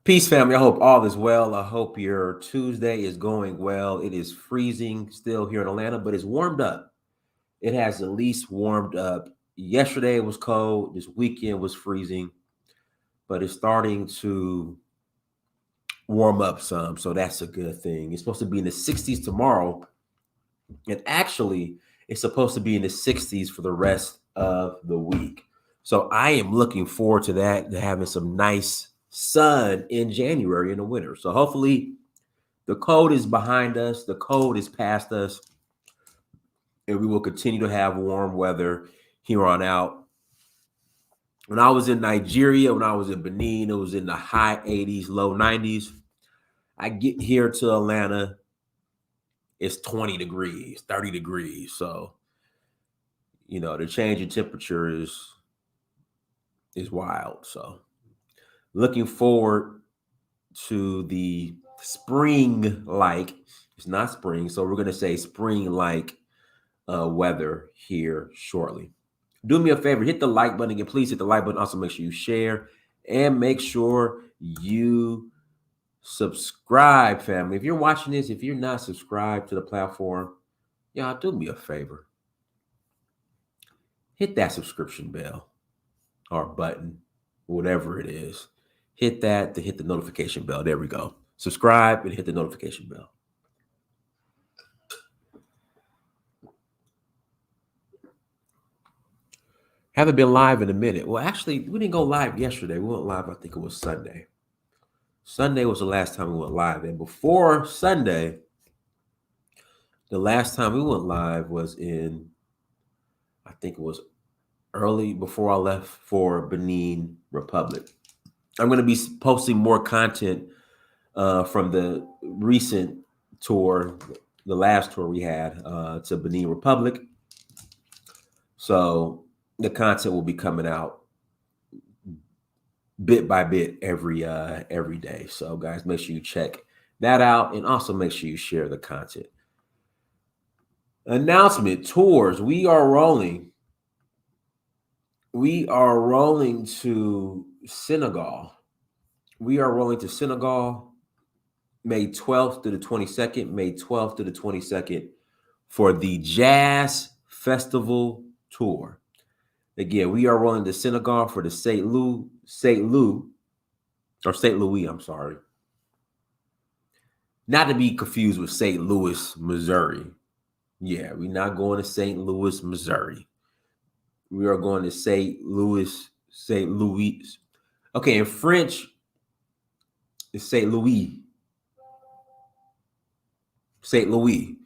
Peace, family. I hope all is well. I hope your Tuesday is going well. It is freezing still here in Atlanta, but it's warmed up. It has at least warmed up. Yesterday it was cold. This weekend was freezing, but it's starting to warm up some. So that's a good thing. It's supposed to be in the 60s tomorrow. And actually, it's supposed to be in the 60s for the rest of the week. So I am looking forward to that, to having some nice sun in January in the winter. So hopefully the cold is behind us, the cold is past us, and we will continue to have warm weather here on out. When I was in Nigeria, when I was in Benin, it was in the high 80s, low 90s. I get here to Atlanta, it's 20 degrees, 30 degrees. So, the change in temperature is wild. So, looking forward to the spring like, it's not spring, so we're going to say spring like weather here shortly. Do me a favor, hit the like button again. Please hit the like button. Also, make sure you share and make sure you subscribe, family. If you're watching this, if you're not subscribed to the platform, y'all do me a favor. Hit that subscription bell or button, whatever it is. Hit that to hit the notification bell. There we go. Subscribe and hit the notification bell. Haven't been live in a minute. Well, actually, we didn't go live yesterday. We went live, I think it was Sunday. Sunday was the last time we went live. And before Sunday, the last time we went live was I think it was early before I left for Benin Republic. I'm going to be posting more content from the recent tour, the last tour we had to Benin Republic. So the content will be coming out bit by bit every day. So guys, make sure you check that out and also make sure you share the content. Announcement: tours. We are rolling to Senegal. We are rolling to Senegal May 12th to the 22nd, May 12th to the 22nd for the Jazz Festival Tour. Again, we are rolling to Senegal for the St. Louis, I'm sorry. Not to be confused with St. Louis, Missouri. Yeah, we're not going to St. Louis, Missouri. We are going to St. Louis. Okay, in French, it's St. Louis. St. Louis.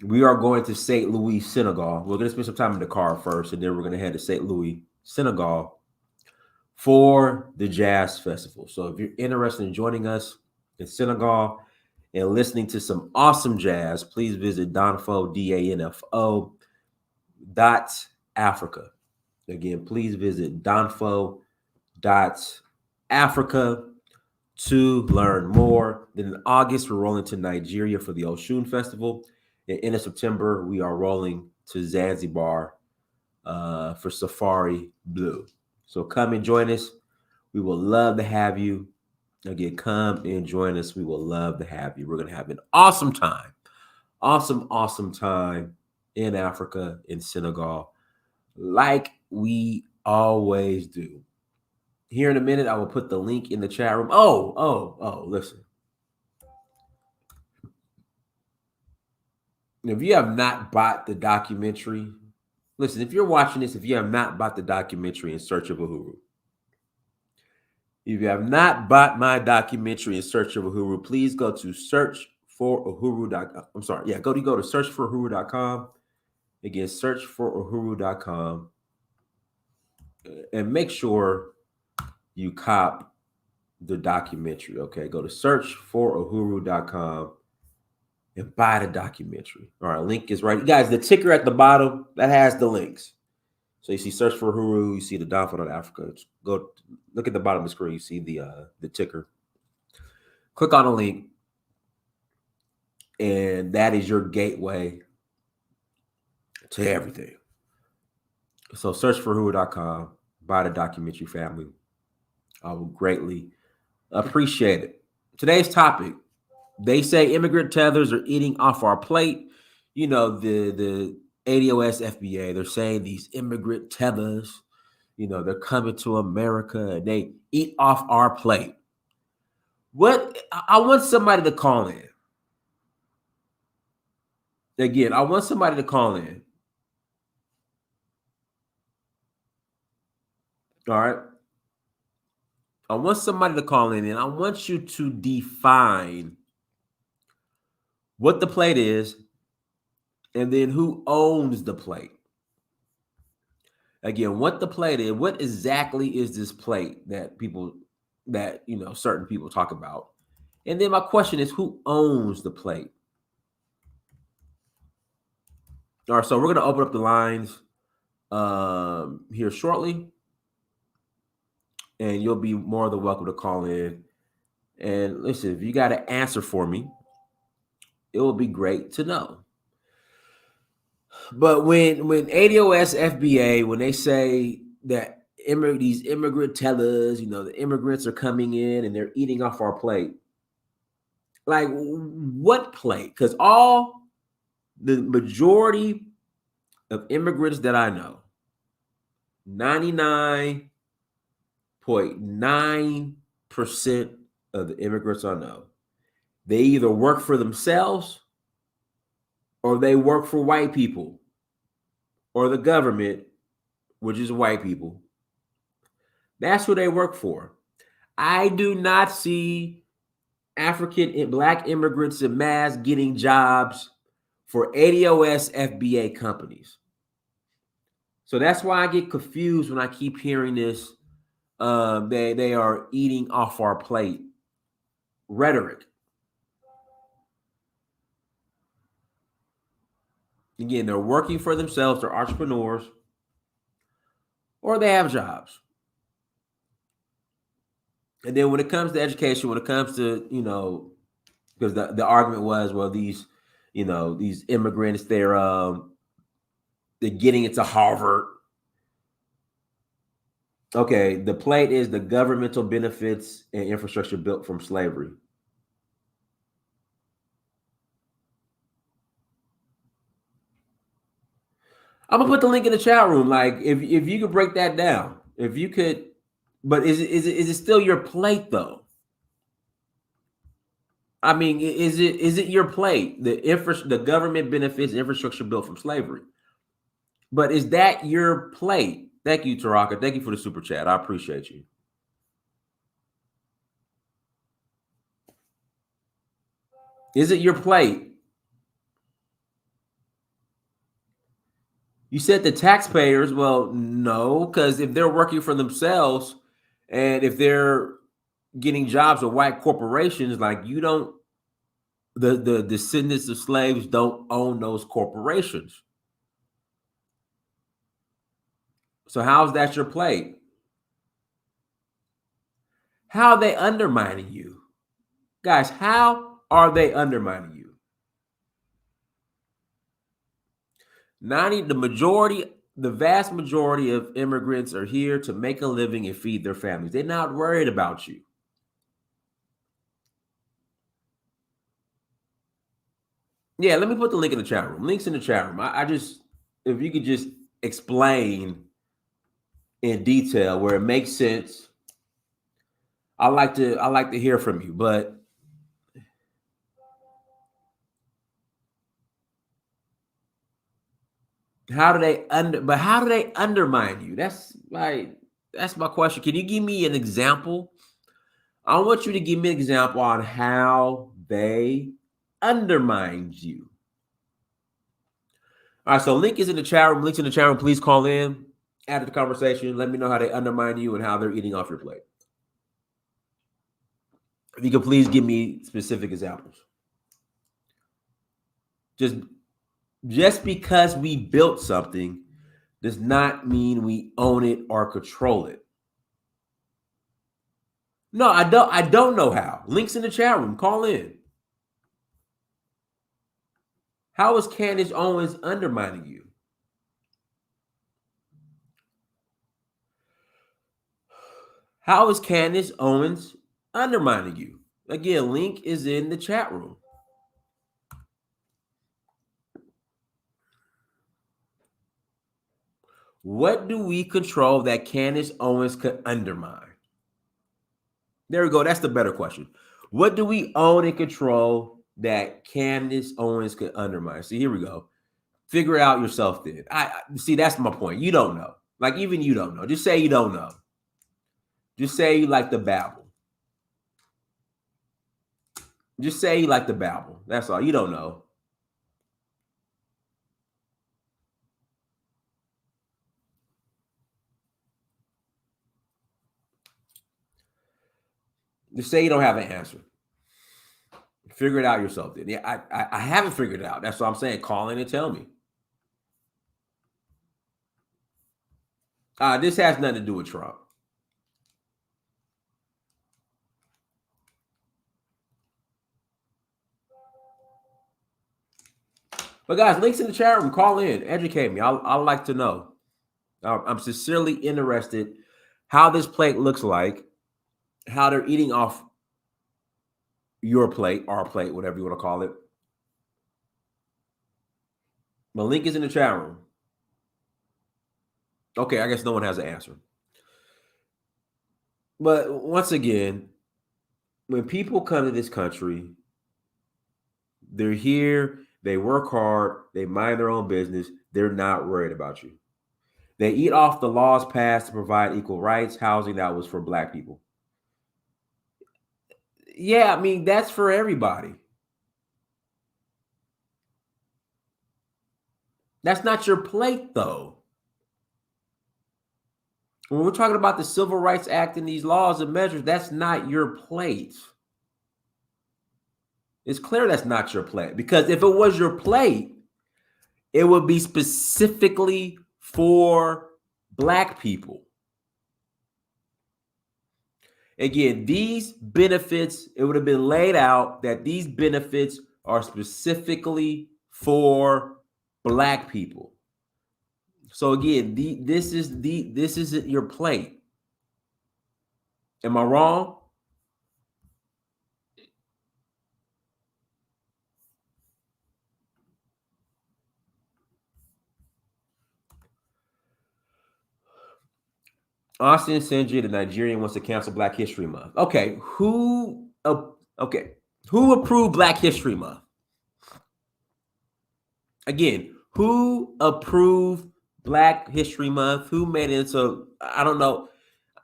We are going to St. Louis, Senegal. We're going to spend some time in the car first, and then we're going to head to St. Louis, Senegal for the Jazz Festival. So if you're interested in joining us in Senegal and listening to some awesome jazz, please visit Danfo, DANFO .Africa. Again, please visit Danfo.Africa to learn more. Then in August, we're rolling to Nigeria for the Oshun Festival. And in September, we are rolling to Zanzibar for Safari Blue. So come and join us. We will love to have you. Again, come and join us. We will love to have you. We're going to have an awesome time. Awesome time in Africa, in Senegal, like we always do. Here in a minute, I will put the link in the chat room. Listen. If you have not bought the documentary, listen, if you're watching this, if you have not bought the documentary In Search of Uhuru, if you have not bought my documentary In Search of Uhuru, please go to searchforuhuru.com. I'm sorry. Yeah, go to searchforuhuru.com. Again, searchforuhuru.com. And make sure you cop the documentary, okay? Go to searchforuhuru.com and buy the documentary. All right, link is right. You guys, the ticker at the bottom, that has the links. So you see Search for Uhuru, you see the Danfo Africa. Go look at the bottom of the screen, you see the ticker. Click on the link, and that is your gateway to everything. So search for Uhuru.com, buy the documentary, family. I will greatly appreciate it. Today's topic, they say immigrant tethers are eating off our plate. You know, the ADOS FBA, they're saying these immigrant tethers, they're coming to America and they eat off our plate. What I want somebody to call in. Again, I want somebody to call in. All right. I want somebody to call in and I want you to define what the plate is and then who owns the plate. Again, what the plate is, what exactly is this plate that certain people talk about? And then my question is, who owns the plate? All right, so we're going to open up the lines here shortly. And you'll be more than welcome to call in. And listen, if you got an answer for me, it will be great to know. But when ADOS FBA, when they say that these immigrant tellers, the immigrants are coming in and they're eating off our plate, like what plate? Because the majority of immigrants that I know, 99.9% of the immigrants I know, they either work for themselves or they work for white people or the government, which is white people. That's who they work for. I do not see African and Black immigrants in mass getting jobs for ADOS FBA companies. So that's why I get confused when I keep hearing this. They are eating off our plate rhetoric. Again, they're working for themselves, they're entrepreneurs, or they have jobs. And then when it comes to education, when it comes to, because the argument was, well, these immigrants, they're getting into Harvard. Okay, the plate is the governmental benefits and infrastructure built from slavery. I'm gonna put the link in the chat room. Like, if you could break that down, if you could, but is it still your plate though? I mean, is it your plate? The government benefits infrastructure built from slavery. But is that your plate? Thank you, Taraka. Thank you for the super chat. I appreciate you. Is it your plate? You said the taxpayers. Well, no, because if they're working for themselves and if they're getting jobs with white corporations, like the descendants of slaves don't own those corporations. So how's that your plate? How are they undermining you? Guys, how are they undermining you? The vast majority of immigrants are here to make a living and feed their families. They're not worried about you. Yeah, let me put the link in the chat room. Links in the chat room. I just, if you could just explain in detail where it makes sense. I like to hear from you, but how do they undermine you? That's my question. Can you give me an example? I want you to give me an example on how they undermine you. All right, so link is in the chat room. Links in the chat room. Please call in, add to the conversation. Let me know how they undermine you and how they're eating off your plate. If you could please give me specific examples. Just because we built something does not mean we own it or control it. No, I don't know how. Links in the chat room. Call in. How is Candace Owens undermining you? How is Candace Owens undermining you? Again, link is in the chat room. What do we control that Candace Owens could undermine? There we go. That's the better question. What do we own and control that Candace Owens could undermine? See, here we go. Figure it out yourself then. I see, that's my point. You don't know. Like, even you don't know. Just say you don't know. Just say you like the babble. Just say you like the babble. That's all. You don't know. Just say you don't have an answer. Figure it out yourself then. Yeah, I haven't figured it out. That's what I'm saying. Call in and tell me. This has nothing to do with Trump. But guys, links in the chat room. Call in. Educate me. I'd like to know. I'm sincerely interested how this plate looks like, how they're eating off your plate, our plate, whatever you want to call it. The link is in the chat room. Okay, I guess no one has an answer. But once again, when people come to this country, they're here, they work hard, they mind their own business, they're not worried about you. They eat off the laws passed to provide equal rights, housing that was for Black people. Yeah, I mean, that's for everybody. That's not your plate, though. When we're talking about the Civil Rights Act and these laws and measures, that's not your plate. It's clear that's not your plate, because if it was your plate, it would be specifically for Black people. Again, these benefits, it would have been laid out that these benefits are specifically for Black people. So again, this isn't your plate. Am I wrong? Austin Senji, the Nigerian, wants to cancel Black History Month. Okay, who approved Black History Month? Again, who approved Black History Month? Who made it into, I don't know.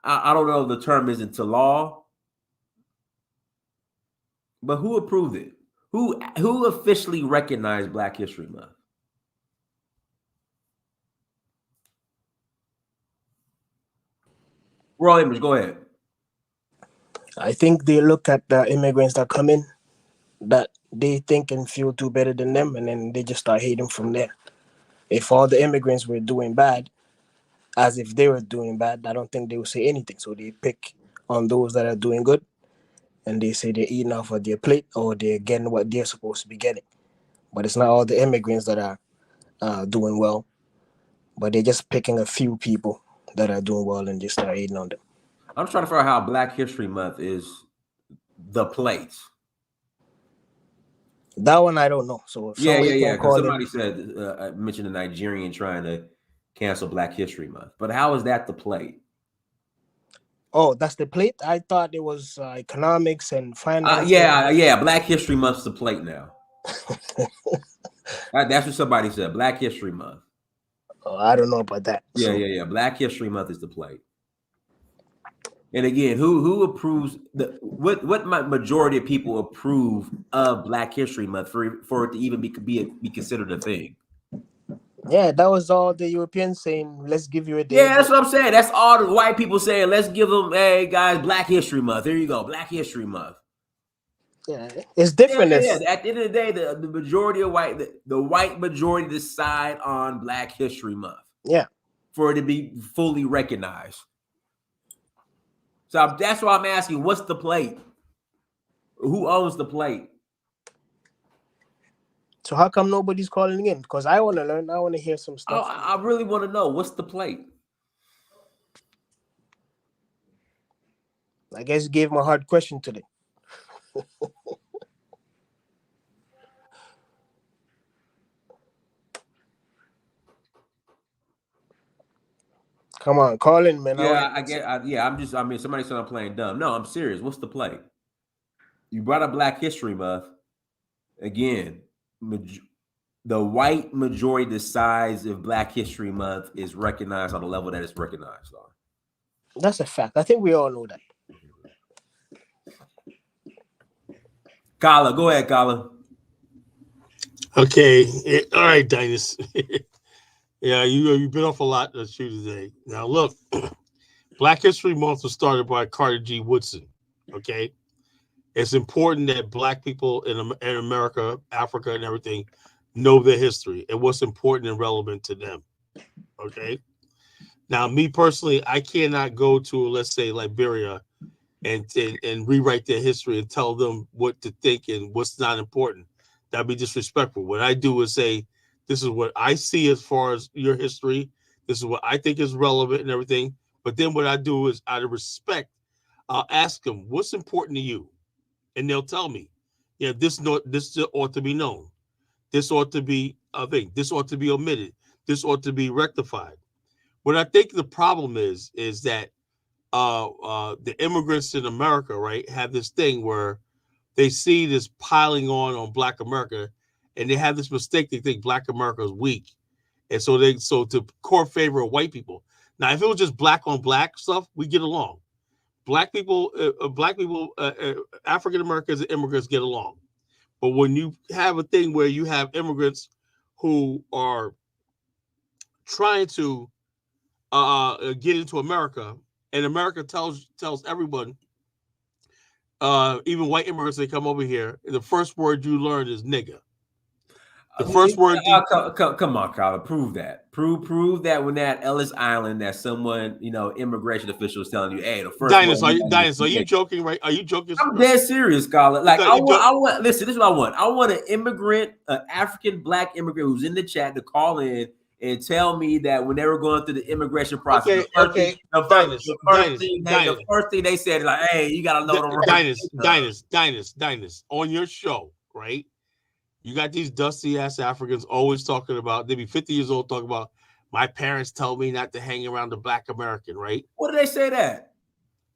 I don't know if the term is into law, but who approved it? Who officially recognized Black History Month? Royal Image, go ahead. I think they look at the immigrants that come in, that they think and feel do better than them, and then they just start hating from there. If all the immigrants were doing bad, as if they were doing bad, I don't think they would say anything. So they pick on those that are doing good, and they say they're eating off of their plate or they're getting what they're supposed to be getting. But it's not all the immigrants that are doing well, but they're just picking a few people that are doing well and just start hating on them. I'm trying to figure out how Black History Month is the plate. That one I don't know. So if Yeah. Because somebody said mentioned a Nigerian trying to cancel Black History Month, but how is that the plate? Oh, that's the plate. I thought it was economics and finance. Yeah. Black History Month's the plate now. That's what somebody said. Black History Month. Oh, I don't know about that. Yeah. Black History Month is the plate. And again, who approves what majority of people approve of Black History Month for it to even be considered a thing? Yeah, that was all the Europeans saying, let's give you a day. Yeah, that's what I'm saying. That's all the white people saying, let's give them, hey guys, Black History Month. There you go, Black History Month. Yeah, it's different. Yeah. At the end of the day, the majority of the white majority decide on Black History Month. Yeah. For it to be fully recognized. So that's why I'm asking, what's the plate? Who owns the plate? So how come nobody's calling in? Because I want to learn. I want to hear some stuff. I really want to know, what's the plate? I guess you gave him a hard question today. Come on, call in, man. I want Yeah, to I listen. get. Yeah, I'm just. I mean, somebody said I'm playing dumb. No, I'm serious. What's the play? You brought up Black History Month again. The white majority decides if Black History Month is recognized on the level that it's recognized on. That's a fact. I think we all know that. Kala, go ahead, Kala. Okay. All right, Dinus. Yeah, you've been off a lot to shoot today. Now look, Black History Month was started by Carter G. Woodson. Okay. It's important that Black people in America, Africa, and everything know their history and what's important and relevant to them. Okay. Now, me personally, I cannot go to, let's say, Liberia and rewrite their history and tell them what to think and what's not important. That'd be disrespectful. What I do is say, this is what I see as far as your history. This is what I think is relevant and everything. But then what I do is, out of respect, I'll ask them, what's important to you? And they'll tell me, yeah, this ought to be known. This ought to be a thing. This ought to be omitted. This ought to be rectified. What I think the problem is that the immigrants in America, right, have this thing where they see this piling on Black America, and they have this mistake. They think Black America is weak, and so to court favor of white people. Now, if it was just black on black stuff, we get along. Black people, African Americans and immigrants get along. But when you have a thing where you have immigrants who are trying to get into America, and America tells everyone, even white immigrants, they come over here, the first word you learn is nigga. The first word. Come on, Kala, prove that. Prove that when that Ellis Island, that someone, immigration official is telling you, hey, the first Dinus, word. Are you joking? Right? Are you joking? I'm dead serious, Kala. Like I want. Listen, this is what I want. I want an immigrant, an African Black immigrant who's in the chat to call in and tell me that when they were going through the immigration process, the first thing they said is like, "Hey, you gotta know the Dinus, on your show, right? You got these dusty ass Africans always talking about. They be 50 years old talking about. My parents told me not to hang around the Black American, right? What do they say that?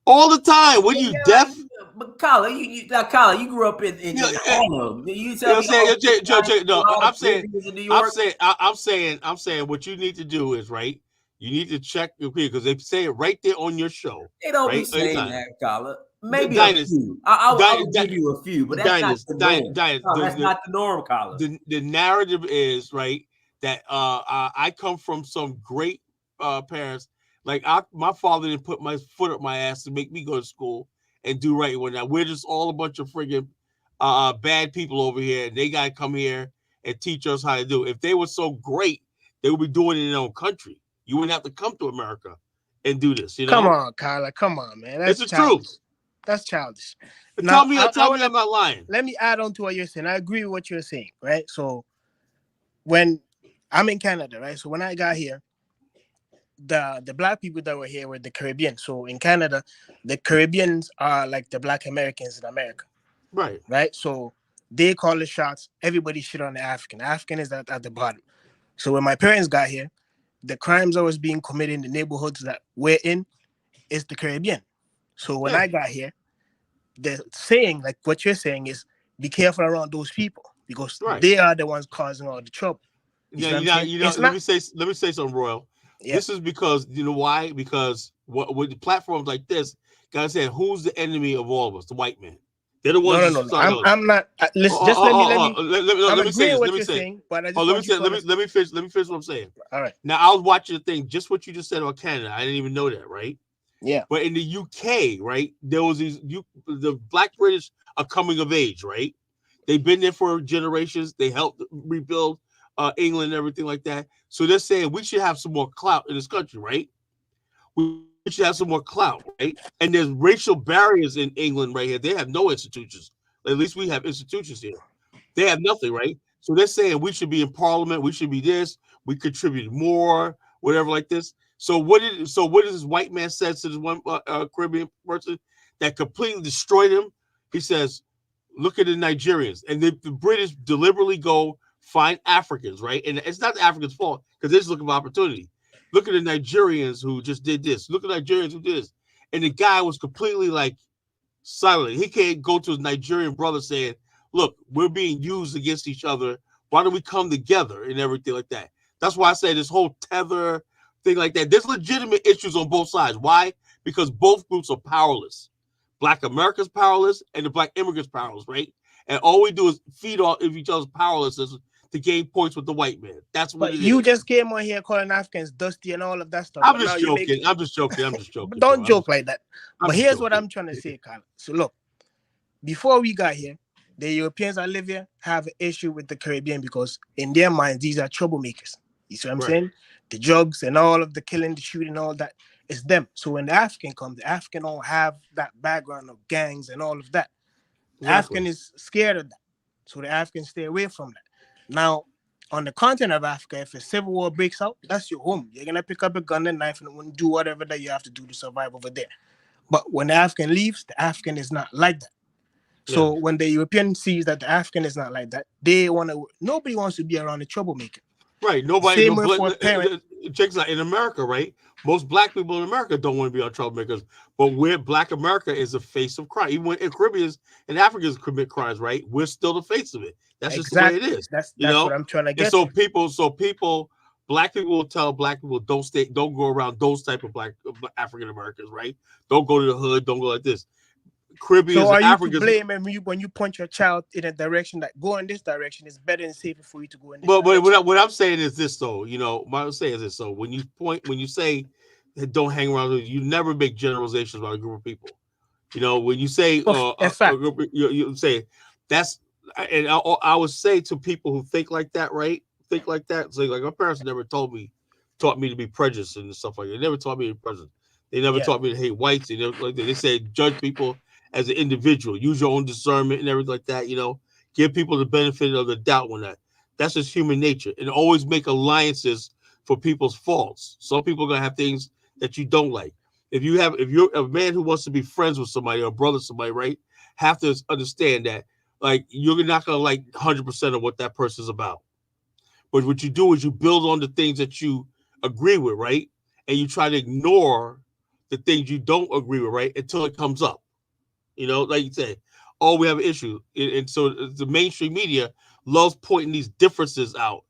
All the time. What, you deaf? But Kala, you grew up in Harlem. You tell me. I'm saying what you need to do is, right. You need to check your because they say it right there on your show. They don't be saying that, Kala. Maybe a few. I'll give you a few, but that's not the norm. That's not the norm, Kala. The narrative is right that I come from some great parents. Like my father didn't put my foot up my ass to make me go to school and do right. When we're just all a bunch of friggin' bad people over here, and they gotta come here and teach us how to do it. If they were so great, they would be doing it in their own country. You wouldn't have to come to America and do this. You know? Come on, Kyla. Come on, man. That's it's the truth. That's childish. Now, tell me I'm not lying. Let me add on to what you're saying. I agree with what you're saying, right? So when I'm in Canada, right? So when I got here, the Black people that were here were the Caribbean. So in Canada, the Caribbeans are like the Black Americans in America. Right. Right? So they call the shots. Everybody shit on the African. African is at the bottom. So when my parents got here, the crimes that was being committed in the neighborhoods that we're in is the Caribbean. So when I got here, the saying, like what you're saying, is be careful around those people because they are the ones causing all the trouble. Let me say something, Royal. Yeah. This is because you know why? Because with platforms like this, guys said, who's the enemy of all of us? The white man. They're the ones. No. I'm not. Listen, let me say this. Let me say. Let me finish what I'm saying. All right. Now I was watching the thing, just what you just said about Canada. I didn't even know that, right? Yeah. But in the UK, right, there was the Black British are coming of age, right? They've been there for generations. They helped rebuild England and everything like that. So they're saying we should have some more clout in this country, right? We should have some more clout, right? And there's racial barriers in England right here. They have no institutions. At least we have institutions here. They have nothing, right? So they're saying we should be in parliament. We should be this. We contribute more, whatever like this. So what does this white man say to this one Caribbean person? that completely destroyed him. He says, look at the Nigerians. And the British deliberately go find Africans, right? And it's not the Africans' fault because they're just looking for opportunity. Look at the Nigerians who just did this. Look at the Nigerians who did this. And the guy was completely like silent. He can't go to his Nigerian brother saying, look, we're being used against each other. Why don't we come together and everything like that? That's why I say this whole tether thing like that. There's legitimate issues on both sides. Why? Because both groups are powerless. Black America's powerless and the black immigrants powerless, right? And all we do is feed off of each other's powerlessness to gain points with the white man. That's what But it you is. just came on here calling Africans dusty and all of that stuff. I'm But now just you make joking. I'm just joking. but don't joke like that. But here's joking. what I'm trying to say, Carl. So look, before we got here, the Europeans that live here have an issue with the Caribbean because in their minds, these are troublemakers. You see what I'm saying? The drugs and all of the killing, the shooting, all that, it's them. So when the African comes, the African don't have that background of gangs and all of that. The African is scared of that. So the Africans stay away from that. Now, on the continent of Africa, if a civil war breaks out, that's your home. You're going to pick up a gun and knife and do whatever that you have to do to survive over there. But when the African leaves, the African is not like that. So when the European sees that the African is not like that, nobody wants to be around a troublemaker. Right. Nobody. Checks out in America, right? Most black people in America don't want to be on troublemakers, but where Black America is the face of crime. Even when Caribbeans and Africans commit crimes, right? We're still the face of it. That's just the way it is. That's what I'm trying to get. And black people will tell black people don't go around those type of black African Americans, right? Don't go to the hood, don't go like this. Caribbeans so are and you Africans. To blame when you point your child in a direction that go in this direction is better and safer for you to go in this direction? But what I'm saying is this, though. What I'm saying is this. So when you say don't hang around, you never make generalizations about a group of people. When you say a group, you say that's, and I would say to people who think like that, right? Think like that. So like my parents never taught me to be prejudiced and stuff like that. They never taught me to be prejudiced. They never taught me to hate whites. They never like that. They said judge people as an individual, use your own discernment and everything like that. Give people the benefit of the doubt when that's just human nature, and always make alliances for people's faults. Some people are gonna have things that you don't like. If you're a man who wants to be friends with somebody or brother somebody, right, have to understand that like you're not gonna like 100% of what that person's about. But what you do is you build on the things that you agree with, right, and you try to ignore the things you don't agree with, right, until it comes up. Like you say, oh, we have an issue. And so the mainstream media loves pointing these differences out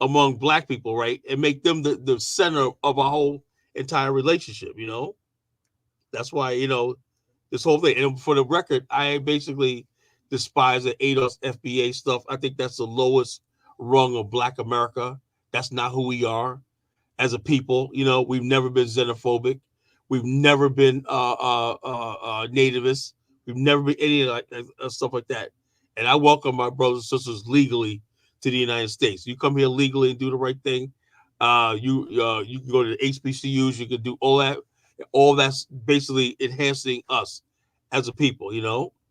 among black people, right? And make them the center of a whole entire relationship, That's why, this whole thing. And for the record, I basically despise the ADOS FBA stuff. I think that's the lowest rung of Black America. That's not who we are as a people. We've never been xenophobic. We've never been nativists. We've never been any stuff like that. And I welcome my brothers and sisters legally to the United States. You come here legally and do the right thing. You can go to the HBCUs. You can do all that. All that's basically enhancing us as a people.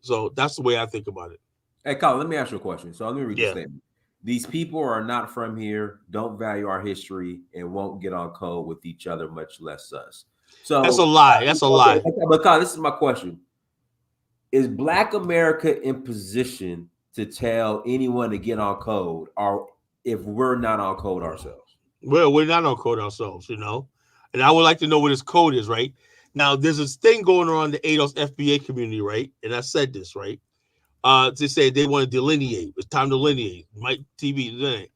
So that's the way I think about it. Hey, Colin, let me ask you a question. So let me read the statement. These people are not from here, don't value our history, and won't get on code with each other, much less us. So that's a lie. That's a lie. But Colin, this is my question. Is Black America in position to tell anyone to get on code, or if we're not on code ourselves? Well, we're not on code ourselves, And I would like to know what this code is, right? Now, there's this thing going on in the ADOS FBA community, right? And I said this, right? To say they want to delineate. It's time to delineate. Mike TV delineate.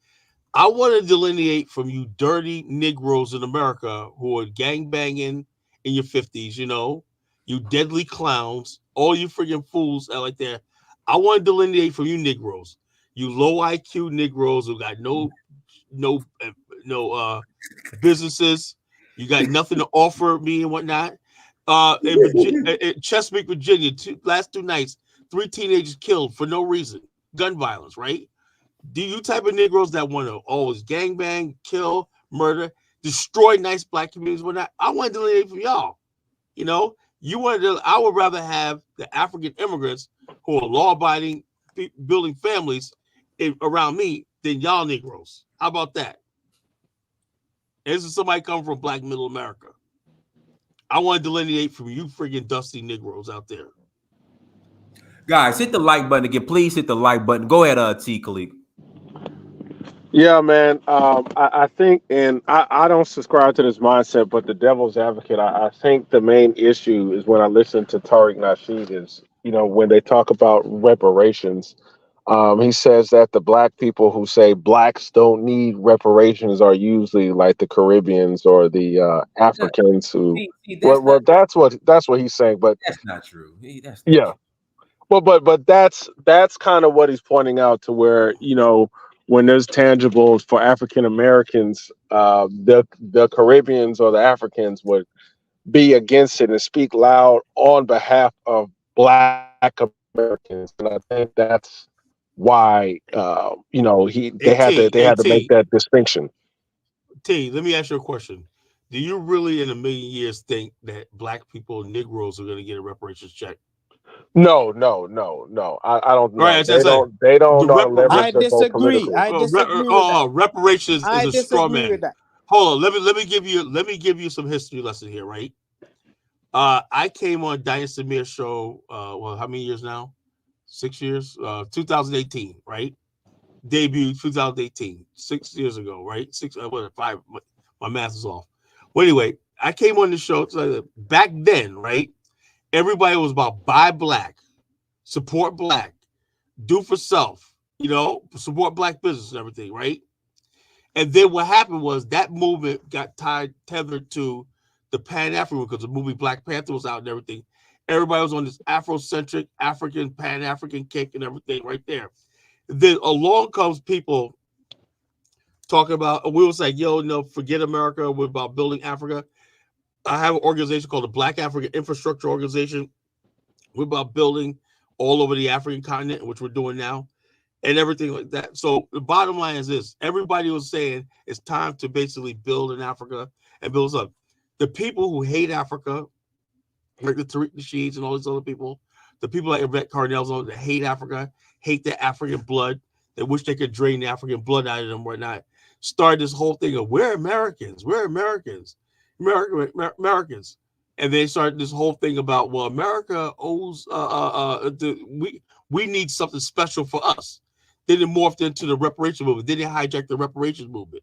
I want to delineate from you dirty Negroes in America who are gangbanging in your 50s, you deadly clowns, all you freaking fools out like that. I want to delineate from you Negroes, you low IQ Negroes who got no businesses. You got nothing to offer me and whatnot. In Chesapeake, Virginia, last 2 nights, 3 teenagers killed for no reason. Gun violence, right? Do you type of Negroes that want to always gangbang, kill, murder, destroy nice Black communities? Whatnot? I want to delineate from y'all. I would rather have the African immigrants who are law-abiding, building families around me than y'all Negroes. How about that? This is somebody coming from Black Middle America. I want to delineate from you friggin' dusty Negroes out there. Guys, hit the like button again. Please hit the like button. Go ahead, T. Khalid. Yeah, man. I think, and I don't subscribe to this mindset, but the devil's advocate, I think the main issue is when I listen to Tariq Nasheed is, when they talk about reparations, he says that the black people who say blacks don't need reparations are usually like the Caribbeans or the No, Africans who, see, well, well, that's what he's saying. But that's not true. That's not yeah, true. well, but that's kind of what he's pointing out to where when there's tangibles for African Americans, the Caribbeans or the Africans would be against it and speak loud on behalf of Black Americans, and I think that's why they Hey had to T, they hey had to make T, that distinction. T. Let me ask you a question. Do you really, in a million years, think that black people, Negroes, are going to get a reparations check? No, no, no, no. I don't All right, know. as I say, They the don't I leverage their vote disagree. politically. I disagree with that. reparations is I a straw disagree man. with that. Hold on, let me give you some history lesson here, right? I came on Diane Samir's show. Well, how many years now? 6 years. 2018, right? Debut 2018, 6 years ago, right? What, 5? My math is off. Well, anyway, I came on the show back then, right? Everybody was about buy black, support black, do for self, support black business and everything, right? And then what happened was that movement got tethered to the Pan-African because the movie Black Panther was out and everything. Everybody was on this Afrocentric, African, Pan-African kick and everything right there. Then along comes people talking about, we was like, yo, no, forget America. We're about building Africa. I have an organization called the Black African Infrastructure Organization. We're about building all over the African continent, which we're doing now, and everything like that. So the bottom line is this. Everybody was saying it's time to basically build in Africa and build up. The people who hate Africa, like the Tariq Nasheeds and all these other people, the people like Yvette Carnell that hate Africa, hate the African blood, that wish they could drain the African blood out of them, whatnot, started this whole thing of we're Americans, Americans. And they started this whole thing about, well, America owes we need something special for us. Then it morphed into the reparations movement. Then they hijacked the reparations movement.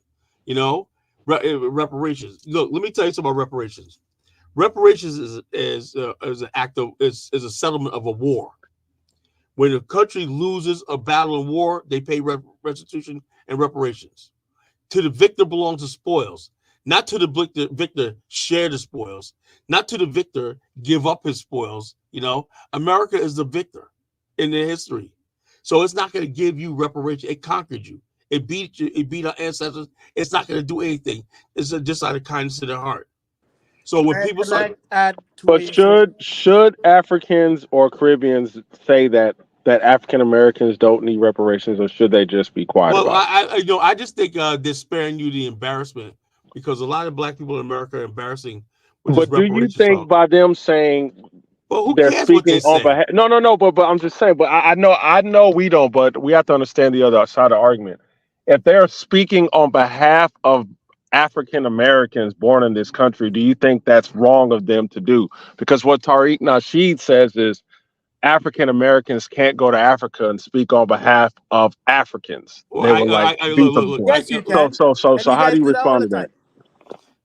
Reparations. Look, let me tell you something about reparations. Reparations is an act of is a settlement of a war. When a country loses a battle in war, they pay restitution and reparations. To the victor belongs the spoils, not to the victor share the spoils, not to the victor give up his spoils. America is the victor in their history. So it's not going to give you reparations. It conquered you. It beat you. It beat our ancestors. It's not going to do anything. It's just out of kindness of their heart. So when people Can I start, add to what But you're saying? should Africans or Caribbeans say that African Americans don't need reparations, or should they just be quiet well, about it? I just think they're sparing you the embarrassment because a lot of black people in America are embarrassing with this But do you reparations think talk. by them saying Well, who they're cares what speaking they on say? behalf? No, no, no. But I'm just saying. But I know we don't. But we have to understand the other side of the argument. If they're speaking on behalf of African Americans born in this country, do you think that's wrong of them to do? Because what Tariq Nasheed says is African Americans can't go to Africa and speak on behalf of Africans. Well, They will like I do look. something to them. Yes, you So can, so so and so you how do guys you do that all respond the to that?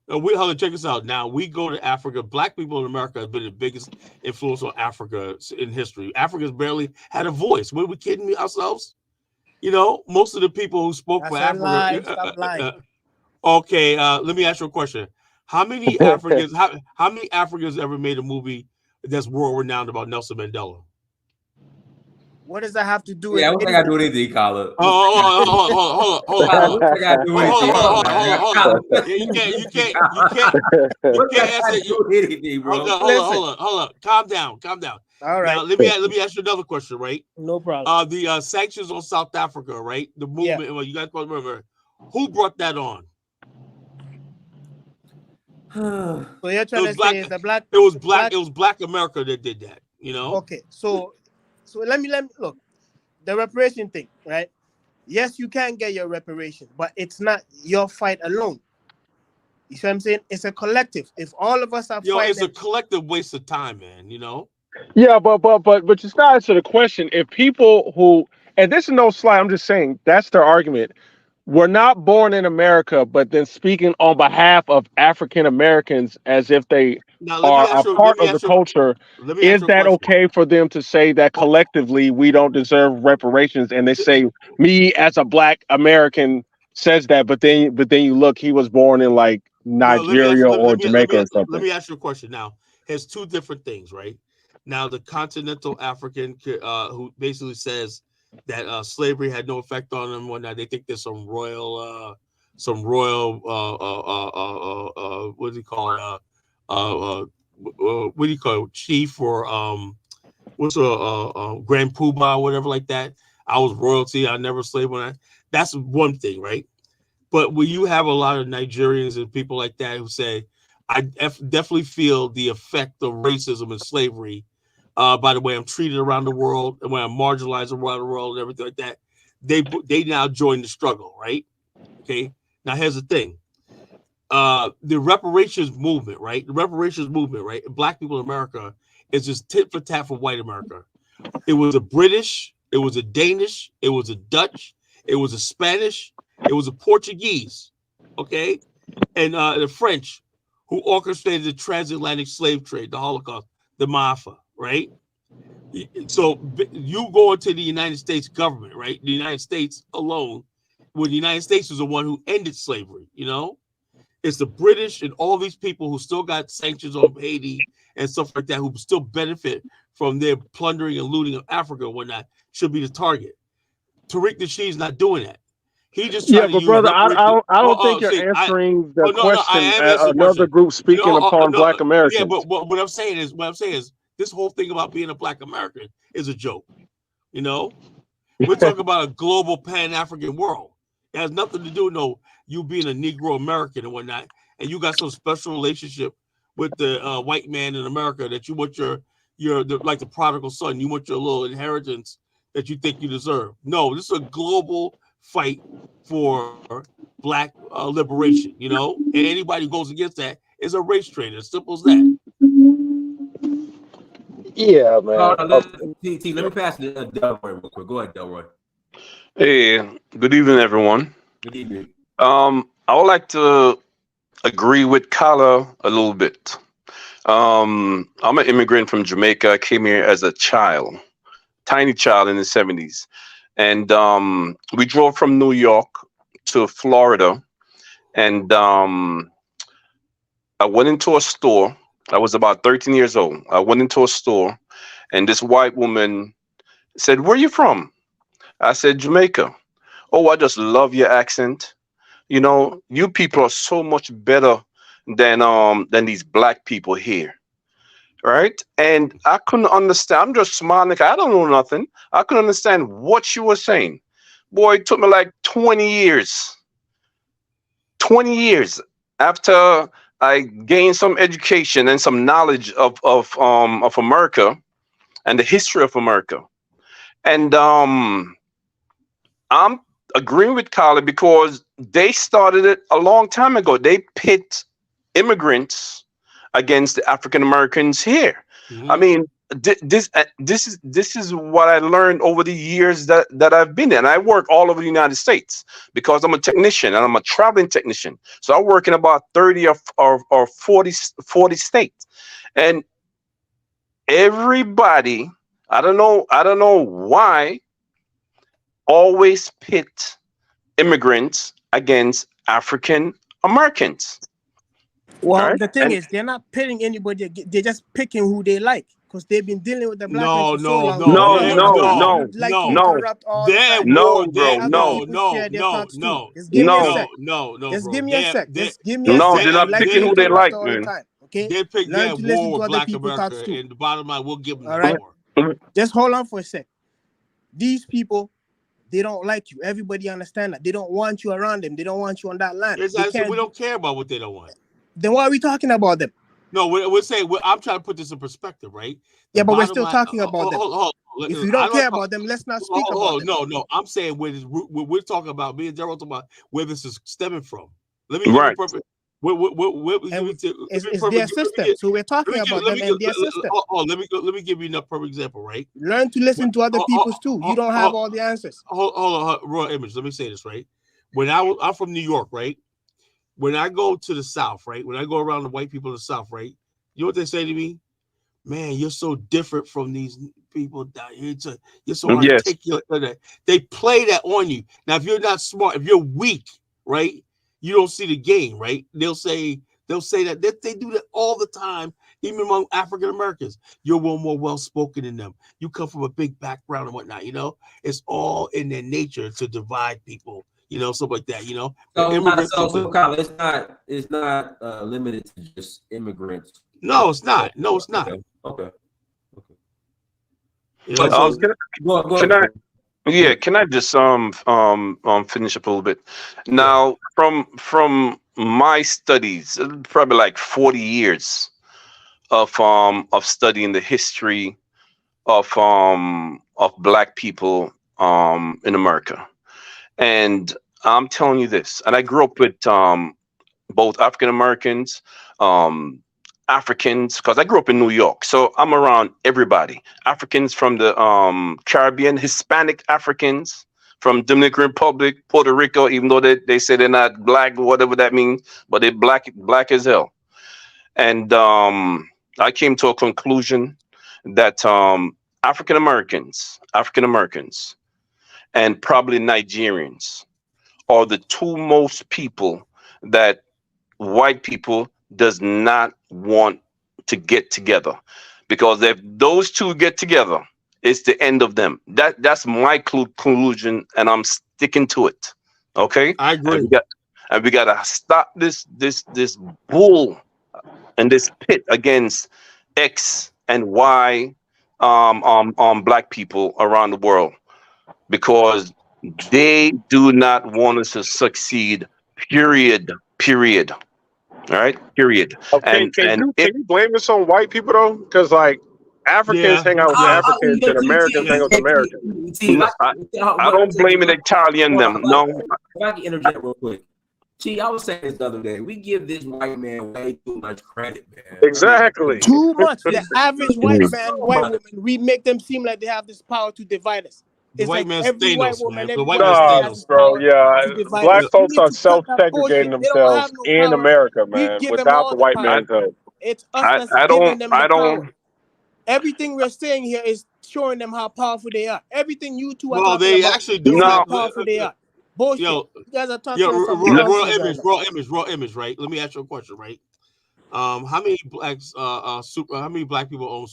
time. Hold on, check this out. Now we go to Africa. Black people in America have been the biggest influence on Africa in history. Africa's barely had a voice. Were we kidding ourselves? Most of the people who spoke for That's a Africa. lie. Stop lying. Okay, let me ask you a question. How many Africans? How many Africans ever made a movie that's world renowned about Nelson Mandela? What does that have to do with Yeah, what's that got to do anything? with anything, Colin? Hold What's that got to do with anything? Hold on, man. Colin, what on. You that can't, you can't, you can't, you got can't answer. to do with anything, bro? Hold on. Calm down. All Now right, let me ask you another question, right? no problem. The sanctions on South Africa, right? The Yeah. movement. Well, you guys probably remember who brought that on? So you're It trying was to black. say it's a black, It was it's black. black. It was Black America that did that. Okay, so let me look. The reparation thing, right? Yes, you can get your reparation, but it's not your fight alone. You see what I'm saying? It's a collective. If all of us are fighting, it's a collective waste of time, man. You know. Yeah, but just to answer the question, if people who, and this is no slight, I'm just saying that's their argument. We're not born in America, but then speaking on behalf of African Americans as if they Now are a part of the culture. let me ask Is you a that question. okay for them to say that Oh, collectively we don't deserve reparations? And they say me as a Black American says that, but then you look, he was born in like no, let me ask Nigeria you. or Jamaica or Let something. me ask you a question. Now, has two different things, right? Now, the continental African, who basically says that slavery had no effect on them, whatnot. They think there's some royal, what do you call it? What do you call it? Chief or what's a Grand Poobah, whatever like that. I was royalty. I never slave when I. That's one thing, right? But when you have a lot of Nigerians and people like that who say, I definitely feel the effect of racism and slavery by the way I'm treated around the world and when I'm marginalized around the world and everything like that, they now join the struggle, right? Okay. Now here's the thing. The reparations movement, right? The reparations movement, right? Black people in America is just tit for tat for white America. It was a British, it was a Danish, it was a Dutch, it was a Spanish, it was a Portuguese, okay? And the French who orchestrated the transatlantic slave trade, the Holocaust, the Mafia, right? So you go into the United States government, right? The United States alone, when the United States was the one who ended slavery, you know? It's the British and all these people who still got sanctions on Haiti and stuff like that, who still benefit from their plundering and looting of Africa and whatnot, should be the target. Tariq Nasheed's not doing that. He just Yeah, trying to but use brother, reparations. I don't think you're answering the No, I question. am answering the Another question. group speaking upon No, Black yeah, Americans. but what I'm saying is this whole thing about being a Black American is a joke. You know, we're talking about a global Pan-African world. It has nothing to do with you being a Negro American and whatnot, and you got some special relationship with the white man in America that you want like the prodigal son. You want your little inheritance that you think you deserve. No, this is a global fight for Black liberation. You know, and anybody who goes against that is a race traitor. As simple as that. Yeah, man. Let me pass it to Delroy real quick. Go ahead, Delroy. Hey, good evening, everyone. Good evening. I would like to agree with Kala a little bit. I'm an immigrant from Jamaica. I came here as a child, tiny child in the 70s. And we drove from New York to Florida. And I went into a store. I was about 13 years old. I went into a store, and this white woman said, "Where are you from?" I said, "Jamaica." "Oh, I just love your accent. You know, you people are so much better than these black people here." Right? And I couldn't understand. I'm just smiling. Like, I don't know nothing. I couldn't understand what she was saying. Boy, it took me like 20 years. 20 years after I gained some education and some knowledge of America and the history of America. And I'm agreeing with Carly because they started it a long time ago. They pit immigrants against the African Americans here. Mm-hmm. I mean, this is what I learned over the years that I've been there. And I work all over the United States because I'm a technician and I'm a traveling technician. So I work in about 30 or 40 states. And everybody, I don't know why, always pit immigrants against African Americans. Well, Right? the thing is, they're not pitting anybody. They're just picking who they like because they've been dealing with the black man for so long. No, interrupt all the time. no, bro, Just give me a sec. Just give me a sec. Just give me a sec. They're not picking who they like, all the man. time. Okay. They pick Learn to listen to other Black people talk America, too. and the bottom line, we'll give them all right. power. Just hold on for a sec. These people, they don't like you. Everybody understand that. They don't want you around them. They don't want you on that land. We don't care about what they don't want. Then why are we talking about them? No, we're saying I'm trying to put this in perspective, right? Yeah, but we're still talking about them. If you don't care about them, let's not speak about them. No. I'm saying we're talking about me and Gerald talking about where this is stemming from. Let me Right. give you It's their system. So we're talking about them and their system. Let me give you another perfect example, right? Learn to listen to other people's too. You don't have all the answers. Hold on, raw image. Let me say this, right? I'm from New York, right? When I go to the South, right? When I go around the white people in the South, right? You know what they say to me? Man, you're so different from these people down here. You're so articulate. Yes. They play that on you. Now, if you're not smart, if you're weak, right? You don't see the game, right? They'll say that they do that all the time, even among African Americans. You're more well-spoken than them. You come from a big background and whatnot, you know? It's all in their nature to divide people, you know, stuff like that, you know? So it's not limited to just immigrants. No, it's not. No, it's not. Okay. You know, can I just finish up a little bit? Now, from my studies, probably like 40 years of studying the history of Black people in America, and I'm telling you this, and I grew up with both African Americans, Africans, because I grew up in New York, so I'm around everybody. Africans from the Caribbean, Hispanic Africans from Dominican Republic, Puerto Rico, even though they say they're not Black, whatever that means, but they're black as hell. And I came to a conclusion that African Americans, and probably Nigerians are the two most people that white people does not want to get together, because if those two get together, it's the end of them. That's my conclusion, and I'm sticking to it. Okay, I agree. And we gotta stop this bull and this pit against X and Y Black people around the world, because they do not want us to succeed. Period. All right. Period. Okay, can you blame this on white people though? Because like Africans hang out with Africans and Americans hang out with Americans. I don't blame it entirely on them. No. If I can interject real quick. Gee, I was saying this the other day. We give this white man way too much credit, man. Exactly. Too much. The average white man, white woman, we make them seem like they have this power to divide us. It's white like man's every Thanos, white woman, man. every White white man's man Thanos. has Bro, Black folks are self-segregating themselves in power. America, man, without the white man's help. It's us that's giving them the power. Everything we're saying here is showing them how powerful they are. Everything you two are talking about actually do how powerful they are. Bullshit. You guys are talking raw image, right? Let me ask you a question, right? How many how many Black people own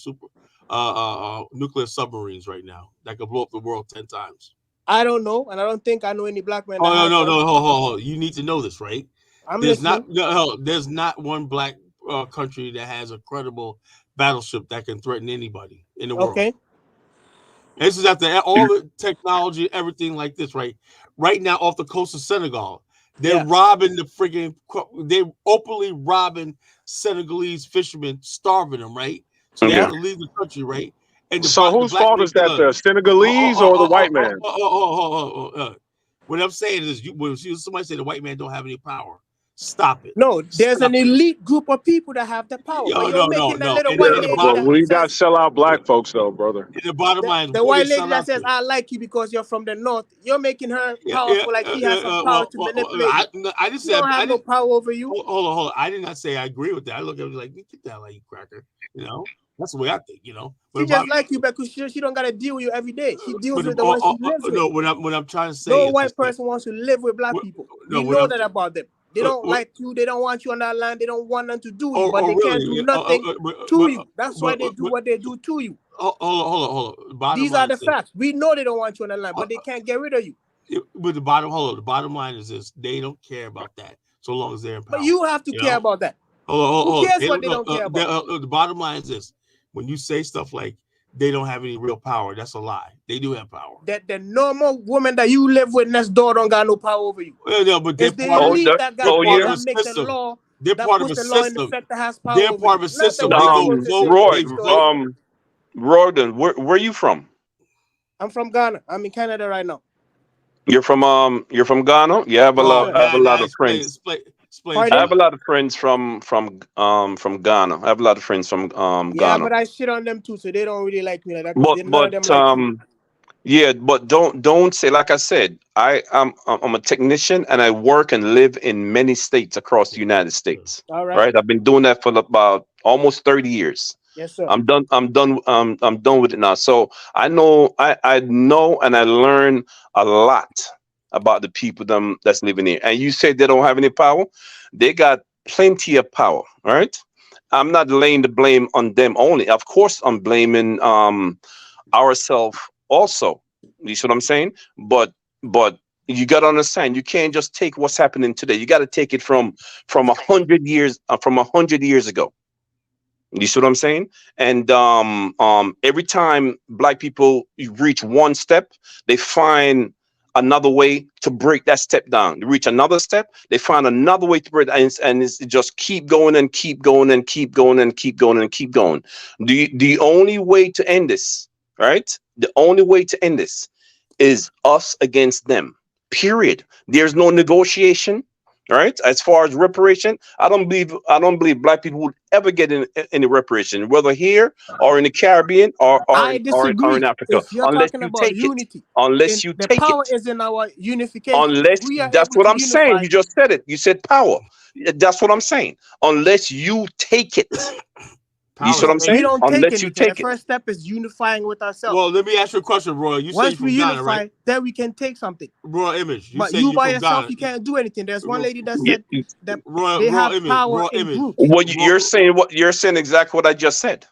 nuclear submarines right now that could blow up the world 10 times? I don't know, and I don't think I know any Black man. No. Hold. You need to know this, right? There's not one Black country that has a credible battleship that can threaten anybody in the world. Okay. This is after all the technology, everything like this, right? Right now, off the coast of Senegal, they're robbing they're openly robbing Senegalese fishermen, starving them, right? So they have to leave the country, right? And so whose fault is that, the Senegalese or the white man? What I'm saying is, when somebody say the white man don't have any power, stop it. No, there's an elite group of people that have the power. We got to sell out Black folks, though, brother. The bottom line, the white lady that says, I like you because you're from the North, you're making her powerful, like she has some power to manipulate. I just said, I have no power over you. Hold on. I did not say I agree with that. I look at it like, get the hell out, you cracker. You know, that's the way I think, you know. She just like you because she don't got to deal with you every day. She deals with the ones she lives with. No, what I'm trying to say no white person wants to live with Black people. We know that about them. They don't like you. They don't want you on that land. They don't want them to do it, but they can't do nothing to you. That's why they do what they do to you. Hold on. These are the facts. We know they don't want you on that land, but they can't get rid of you. But the bottom line is this: they don't care about that so long as they're in power. But you have to care about that. Who cares what they don't care about? The bottom line is this: when you say stuff like they don't have any real power, that's a lie. They do have power. That the normal woman that you live with next door don't got no power over you. Yeah, but they're part of that makes the law. They're part of a system. They're part of a system. Roden, where are you from? I'm from Ghana. I'm in Canada right now. You're from Ghana? You have a lot of friends. Explain to Pardon? I me. have a lot of friends from Ghana. I have a lot of friends from Yeah, Ghana. but I shit on them too, so they don't really like me like that. But None of them like you. yeah, but don't say, like I said, I'm a technician and I work and live in many states across the United States. All right. Right? I've been doing that for about almost 30 years. Yes, sir. I'm done with it now. So I know and I learn a lot about the people that's living here. And you say they don't have any power? They got plenty of power, all right? I'm not laying the blame on them only. Of course I'm blaming ourselves also. You see what I'm saying? But you got to understand, you can't just take what's happening today. You got to take it from 100 years from 100 years ago. You see what I'm saying? And every time black people reach one step, they find another way to break that step down. They reach another step, they find another way to break it, and it's just keep going and keep going and keep going and keep going and keep going. The only way to end this, right? The only way to end this is us against them. Period. There's no negotiation. Right. As far as reparation, I don't believe black people would ever get any reparation, whether here or in the Caribbean I or in disagree. Africa, If you're unless talking you about take it. unity, Unless then you the take power it. is in our unification. If Unless we are that's able what to I'm saying. unify, You just said it. You said power. That's what I'm saying. Unless you take it. You Power see is what I'm we saying? taken. don't take Unless you anything. The take it. first step is unifying with ourselves. Well, let me ask you a question, Roy. You say you're Once we from Ghana, unify, right? then we can take something. Roy Image. You But say you you're by from yourself, Ghana. you can't do anything. There's one lady that You- said that Roy they have Image. power Roy in Image. groups. you're saying exactly what I just said.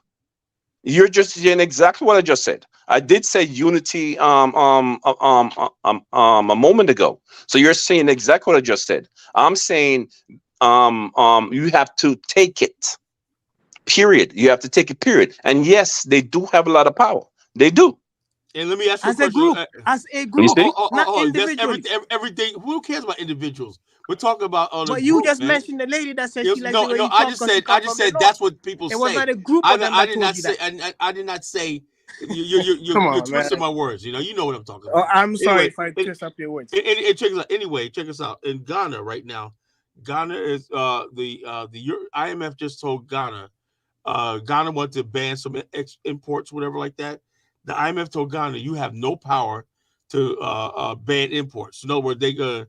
You're just saying exactly what I just said. I did say unity a moment ago. So you're saying exactly what I just said. I'm saying you have to take it. Period. You have to take it. Period. And yes, they do have a lot of power. They do. And let me ask you a As a question. group, as a You group, see? not That's individually. everything. Who cares about individuals? We're talking about on a But you group, just man. mentioned the lady that said she likes No, the way no. you talk because she I come just from the said north. that's what people It was say. not a group of them I that did told not you say. that. I did not say. Come You're on, man. twisting my words. You know what I'm talking Oh, about. I'm sorry Anyway, if I twist up your words. check us out. Anyway, check us out. In Ghana right now, Ghana is IMF just told Ghana. Ghana wanted to ban some imports, whatever like that. The IMF told Ghana, you have no power to ban imports. In other words, the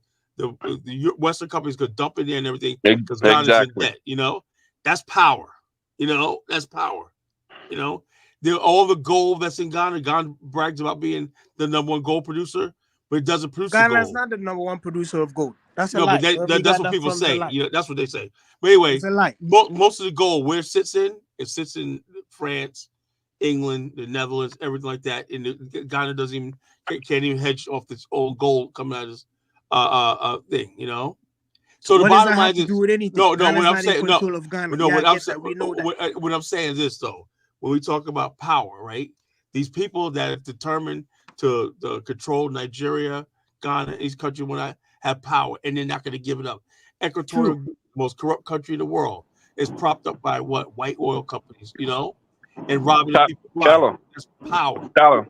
Western companies could dump it in and everything because Ghana's in Exactly. debt. That's power. That's power. All the gold that's in Ghana. Ghana brags about being the #1 gold producer, but it doesn't produce the Ghana is gold. not the #1 producer of gold. That's a No, but lie. Wherever you that's got what that people from, it's a say. lie. That's what they say. But anyway, It's a lie. most of the gold where it sits in France, England, the Netherlands, everything like that. And Ghana can't even hedge off this old gold coming out of this thing. So the What does bottom that have line to is do with anything? no. What Ghana's I'm not in saying no. control of Ghana. No, Yeah, I what I'm get saying that. We know that. what I'm saying is this though. When we talk about power, right? These people that have determined to control Nigeria, Ghana, these countries when I have power, and they're not going to give it up. Equatorial, True. most corrupt country in the world, is propped up by what? White oil companies, and robbing the people blind. Callum, That's power. Callum,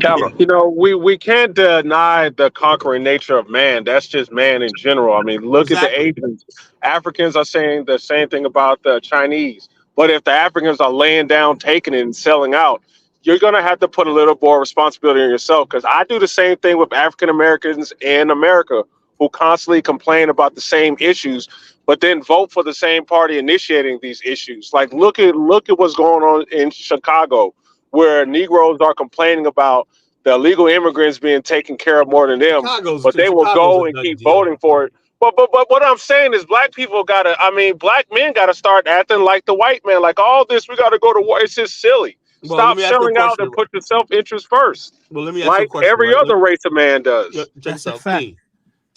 Callum. We can't deny the conquering nature of man. That's just man in general. I mean, look at the Exactly. Asians. Africans are saying the same thing about the Chinese. But if the Africans are laying down, taking it, and selling out, you're going to have to put a little more responsibility on yourself. Because I do the same thing with African Americans in America who constantly complain about the same issues, but then vote for the same party initiating these issues. Like, look at what's going on in Chicago, where Negroes are complaining about the illegal immigrants being taken care of more than them, but they will Chicago's go a and done keep deal. voting for it. But what I'm saying is black people gotta, I mean, black men gotta start acting like the white man. Like all this, we gotta go to war. It's just silly. Well, let Stop me ask you a selling out question. and put your self-interest first, Well, let me ask you a like question, every right? other race of man does. Check That's this a out. fact.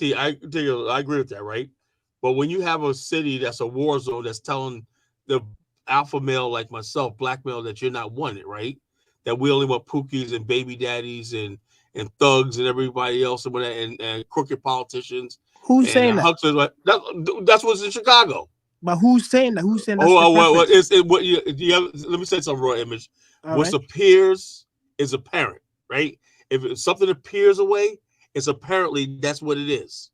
I agree with that, right? But when you have a city that's a war zone that's telling the alpha male like myself, black male, that you're not wanted, right? That we only want pookies and baby daddies and thugs and everybody else and crooked politicians Who's and saying that? hucksters. That's what's in Chicago. But who's saying that? Who's saying that's the Oh, well, preference? let me say something, raw image. All What right. appears is apparent, right? If something appears away, it's apparently that's what it is.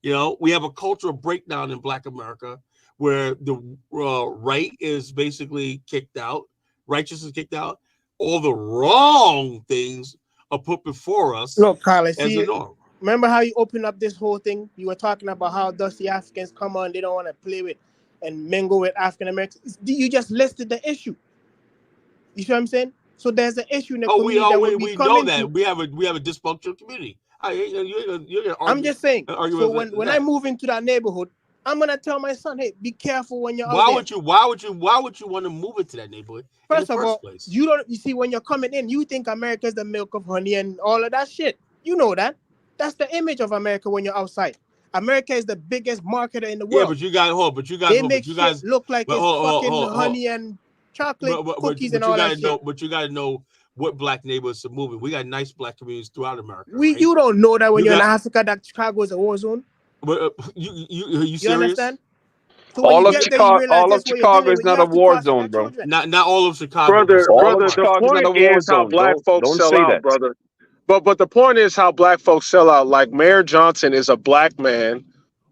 You know, we have a cultural breakdown in Black America where the right is basically kicked out, righteousness is kicked out. All the wrong things are put before us Look, Carl, as a norm. remember how you opened up this whole thing? You were talking about how dusty Africans come on, they don't want to play with and mingle with African Americans. You just listed the issue. You see what I'm saying? So there's an issue in the community that we know that we have a dysfunctional community. I'm just saying. So when I move into that neighborhood, I'm gonna tell my son, hey, be careful when you're why out would there. why would you want to move into that neighborhood? First of all, you see when you're coming in, you think America is the milk of honey and all of that shit. You know that. That's the image of America when you're outside. America is the biggest marketer in the world. Yeah, but you guys look like it's fucking honey and chocolate cookies and all that shit. But you gotta know what Black neighborhoods are moving. We got nice Black communities throughout America. You don't know that when you're in Africa that Chicago is a war zone. But you serious? Understand? So all of Chicago is not a war zone, bro. Not all of Chicago, brother. The Chicago is not a point war is how zone. Black folks Don't sell say out, that, brother. But the point is how Black folks sell out. Like Mayor Johnson is a Black man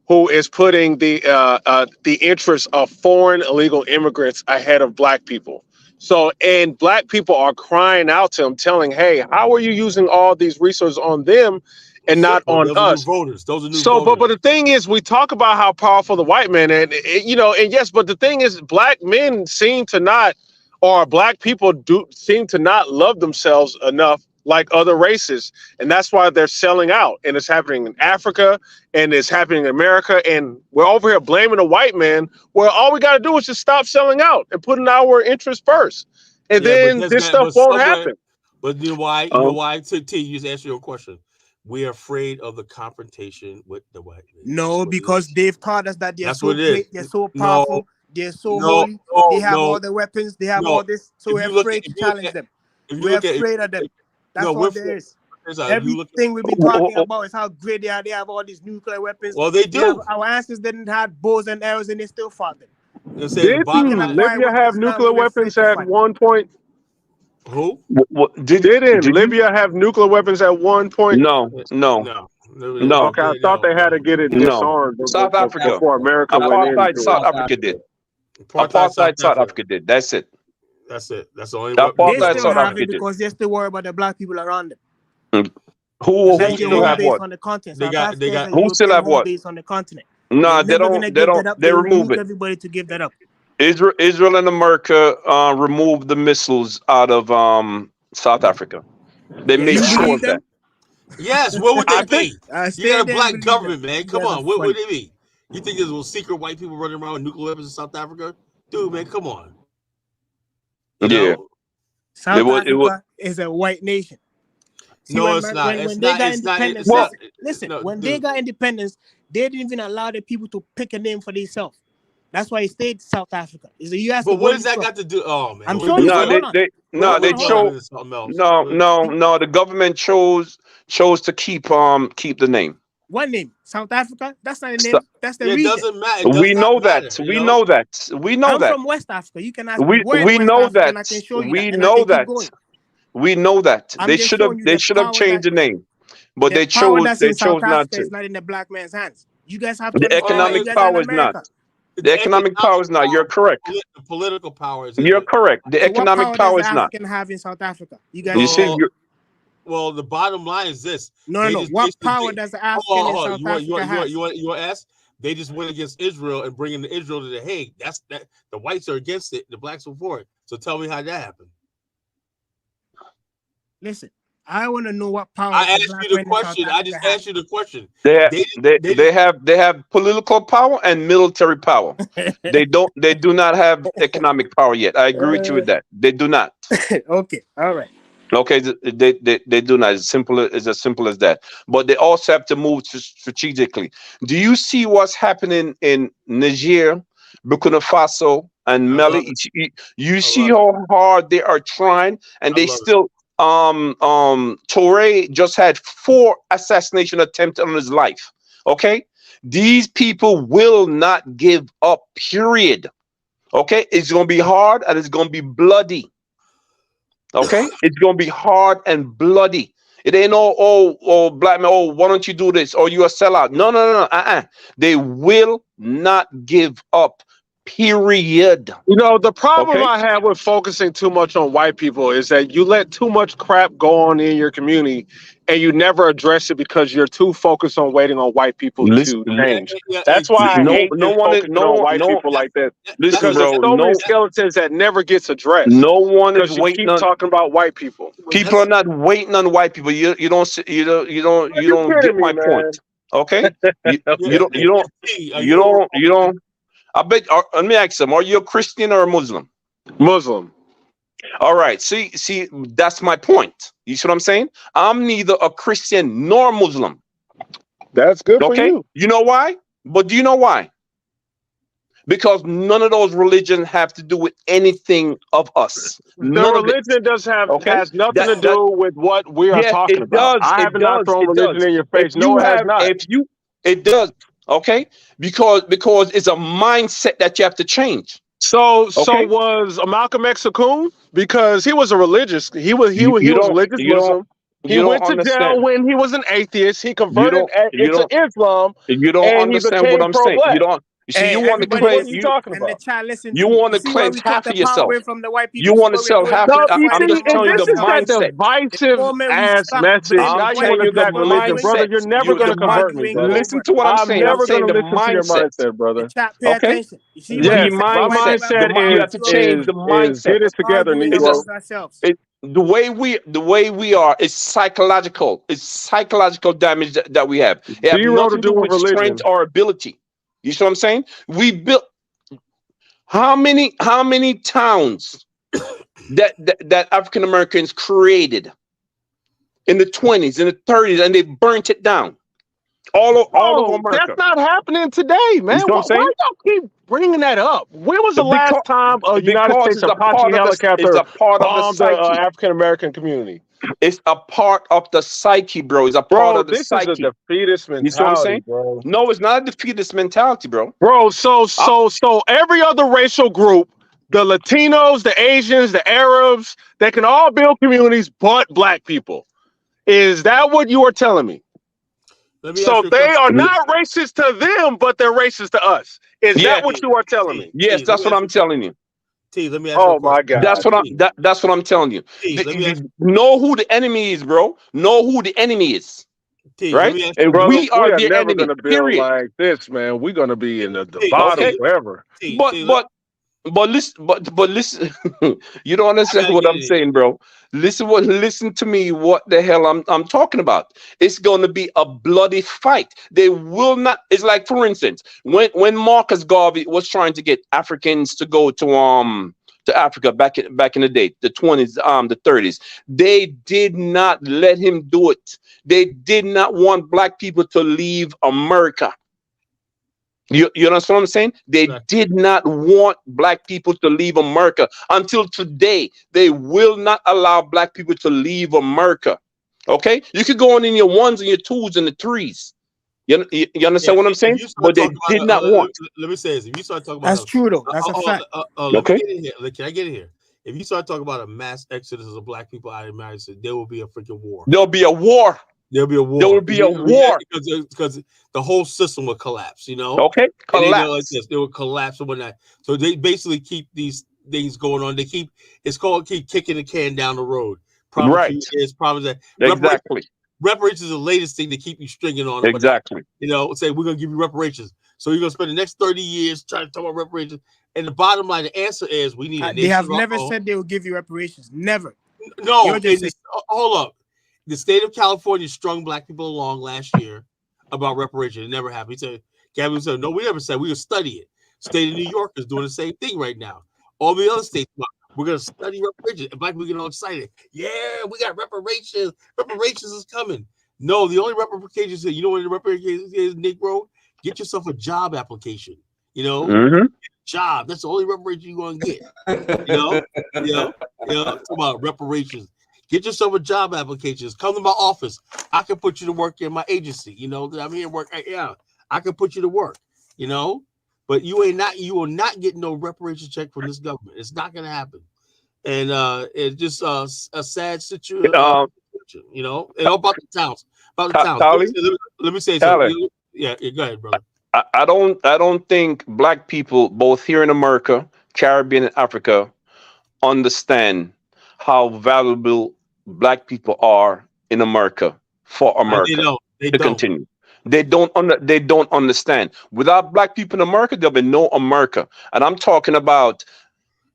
who is putting the interests of foreign illegal immigrants ahead of Black people. So, and Black people are crying out to him, telling, "Hey, how are you using all these resources on them and not on us?" Those are new so, voters. but the thing is, we talk about how powerful the white man, and yes, but the thing is, Black men seem to not, or Black people do seem to not love themselves enough like other races, and that's why they're selling out. And it's happening in Africa, and it's happening in America, and we're over here blaming the white man. Well, all we got to do is just stop selling out and putting our interests first, and then this stuff won't happen. But you know why? You know why? T, you just answer your question. We're afraid of the confrontation with the white man. No, because they've taught us that they're so great, they're so powerful, they're so holy, they have all the weapons, they have all this, so we're afraid to challenge them. We're afraid of them. That's what there is. Everything we've been talking about is how great they are. They have all these nuclear weapons. Well, they do. Our ancestors didn't have bows and arrows, and they still fought them. Didn't Libya have nuclear weapons at one point? Who? Didn't Libya have nuclear weapons at one point? No. Okay, I thought they had to get it disarmed. South Africa before America went in. South Africa did. Apartheid South Africa did. That's it. That's it. That's the only. They still have it because they're still worried about the Black people around them. Who still have what? On the continent. They got. Who still have what? Based on the continent. No, they don't. They remove it. Everybody to give that up. Israel and America removed the missiles out of South Africa. They made sure of that. Yes, what would they be? You got a Black government, man. Come on, what would it be? You think there's little secret white people running around with nuclear weapons in South Africa? Dude, man, come on. Yeah. South Africa is a white nation. See, no, it's not. When they got independence, they didn't even allow the people to pick a name for themselves. That's why it stayed South Africa. Is the U.S. But what does that got to do? Oh man, I'm sure. They chose. No. The government chose to keep the name. What name? South Africa? That's not a name. That's the region. It doesn't matter. We know that. We know that. We know that. I'm from West Africa. You can ask me. We know that. We know that. We know that. They should have changed the name, but they chose not to. It's not in the Black man's hands. You guys have to. The economic power is not. The economic power is not. You're correct. The political power is. You're correct. The economic power is not. Can have in South Africa. You guys. You see. Well, the bottom line is this. No. What power does the African in South Africa have? You want to ask? They just went against Israel and bringing Israel to the Hague. That's that. The whites are against it. The blacks are for it. So tell me how that happened. Listen, I want to know what power. I asked you the question. I just asked you the question. They have political power and military power. They do not have economic power yet. I agree with you with that. They do not. Okay. All right. Okay, they do not. It's as simple as that. But they also have to move strategically. Do you see what's happening in Niger, Burkina Faso, and Mali? You see how hard they are trying, and they still. Toure just had 4 assassination attempts on his life. Okay, these people will not give up. Period. Okay, it's gonna be hard and it's gonna be bloody. Okay, it's gonna be hard and bloody. It ain't all black man. Oh, why don't you do this? Or you a sellout? No. They will not give up. Period. You know, the problem Okay. I have with focusing too much on white people is that you let too much crap go on in your community and you never address it because you're too focused on waiting on white people to Listen, change. That's why I hate no this one is focusing on white people like that, listen, because there's bro. so many skeletons that never gets addressed No one is because you waiting keep on. talking about white people. People are not waiting on white people. You don't Are you get kidding me, my point. man? Okay. You Are you don't. I bet. Let me ask them. Are you a Christian or a Muslim? Muslim. All right. See, that's my point. You see what I'm saying? I'm neither a Christian nor Muslim. That's good for Okay. you. You know why? But do you know why? Because none of those religions have to do with anything of us. The None of it. religion Okay. has nothing to do with what we are Yes, talking it about. does. I It have not does. thrown It religion does. in your If face. No, you it has have, not. it does. Okay, because it's a mindset that you have to change. So Okay, was Malcolm X a coon? Because he was a religious. He was you a don't religious you don't Muslim. He you don't went to jail understand. when he was an atheist. He You converted don't you into don't Islam, you don't and he understand what became I'm saying. You pro-black. don't. You see, Hey, you want to everybody, What claim are you listen, talking and the about? chat, listen you to me. want You to see why claim we took half the of power yourself. away from the white You people? See want to why we are sell going half. back No, to the you white I'm see, just people and telling you now? the this is that mindset. The divisive moment we ass stop message. I'm blaming Now you white want telling to you the people, back religion, arguing, brother. mindset. You're never You going the to mind. convert me, arguing brother. Listen over to what I'm I'm saying. I'm never going saying to the listen to your mindset. mindset, the brother. chat. Pay Okay, attention. You see why the we Yes, said the my white mindset. people have The the mindset you power? have See to why we change do? the is mindset. get it together, Arguing It's a Negro. amongst ourselves. the way we are is psychological. It's psychological damage that we have. It have Zero to nothing to do do with with strength religion. or ability. You see what I'm saying? We built how many towns that African Americans created in the 20s, in the 30s, and they burnt it down all over Oh, that's America. not happening today, You see man. what I'm Why saying? y'all keep bringing that up? When was the last Because time a United because States it's a Apache part of it's helicopter a part of the bombed the psyche. African American community? It's a part of the psyche, bro. It's a part Bro, of the this is a psyche. defeatist You see what I'm mentality, saying? bro. No, it's not a defeatist mentality, bro. Bro, I, so every other racial group, the Latinos, the Asians, the Arabs, they can all build communities but black people. Is that what you are telling me? Let me ask So you a they question. are not racist to them, but they're racist to us. Is that yeah, what you are telling me? yes, Let that's me what ask you I'm a question. telling you. Let me ask you a Oh my question. God. That's what I'm telling you. Let me ask Know who the enemy is, bro. Know who the enemy is, let right? me ask you a And question. Brother, we we are are the never enemy. gonna build Period. like this, man. We're gonna be in the bottom Okay, forever. but but but listen, but listen. You don't I understand gotta what get I'm in here. saying, bro. Listen to me. What the hell I'm talking about? It's going to be a bloody fight. They will not. It's like, for instance, when Marcus Garvey was trying to get Africans to go to Africa back in the day, the 20s, the 30s, they did not let him do it. They did not want black people to leave America. You understand what I'm saying? They did not want black people to leave America. Until today, they will not allow black people to leave America. Okay? You could go on in your ones and your twos and the threes. You Yeah, understand what I'm if saying? you start But they talking did about not want. let me say this. If you start talking about That's true though. That's a fact. let me Okay? get in here. Can I get in here? If you start talking about a mass exodus of black people out of the United States, there will be a freaking war. There'll be a war. There'll be a war. There will be a war. Because the whole system will collapse. You know. Okay? And they know like Collapse. this, they will collapse and whatnot. So they basically keep these things going on. They keep keep kicking the can down the road. Promise Right. you this, promise that. Exactly. Reparations is the latest thing to keep you stringing on. Exactly. You know, say we're gonna give you reparations. So you're gonna spend the next 30 years trying to talk about reparations. And the bottom line, the answer is we need a They nation have of our never own. said they will give you reparations. Never. No, You're just saying. hold up. The state of California strung black people along last year about reparations. It never happened. He said, Gavin said, no, we never said we will study it. State of New York is doing the same thing right now. All the other states, we're going to study reparations. And black people get all excited. Yeah, we got reparations. Reparations is coming. No, the only reparations, you know what the reparations is, Negro? Get yourself a job application. You know, Mm-hmm. job. That's the only reparation you're going to get. Talk about reparations. Get yourself a job applications. Come to my office. I can put you to work in my agency. You know, I'm here to work. Yeah, I can put you to work. You know, but you will not get no reparations check from this government. It's not gonna happen. And it's just a sad situation. You know, and all about the towns. About the towns. Collie, Let me say Collie, something. Yeah, go ahead, brother. I don't think black people, both here in America, Caribbean, and Africa, understand how valuable black people are in America for They America don't. They to don't. continue. They don't understand. Without black people in America, there'll be no America. And I'm talking about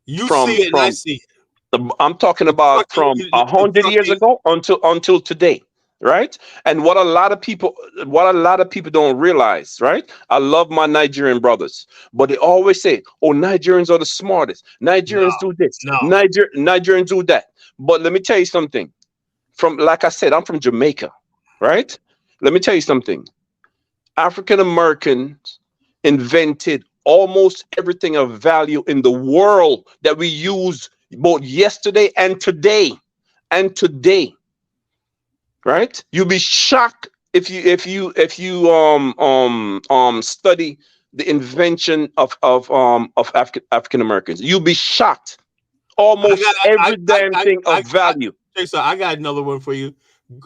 You see it, and I see it. I'm talking The about trucking, from the 100 years trucking. ago until today, right? And what a lot of people don't realize, right? I love my Nigerian brothers, but they always say, "Oh, Nigerians are the smartest. No, Nigerians do this. no. Nigerians do that." But let me tell you something. From like I said, I'm from Jamaica, right? Let me tell you something. African Americans invented almost everything of value in the world that we use both yesterday and today. And today, right? You'll be shocked if you study the invention of African Americans. You'll be shocked. I Almost got. every damn thing of I value. so I got another one for you.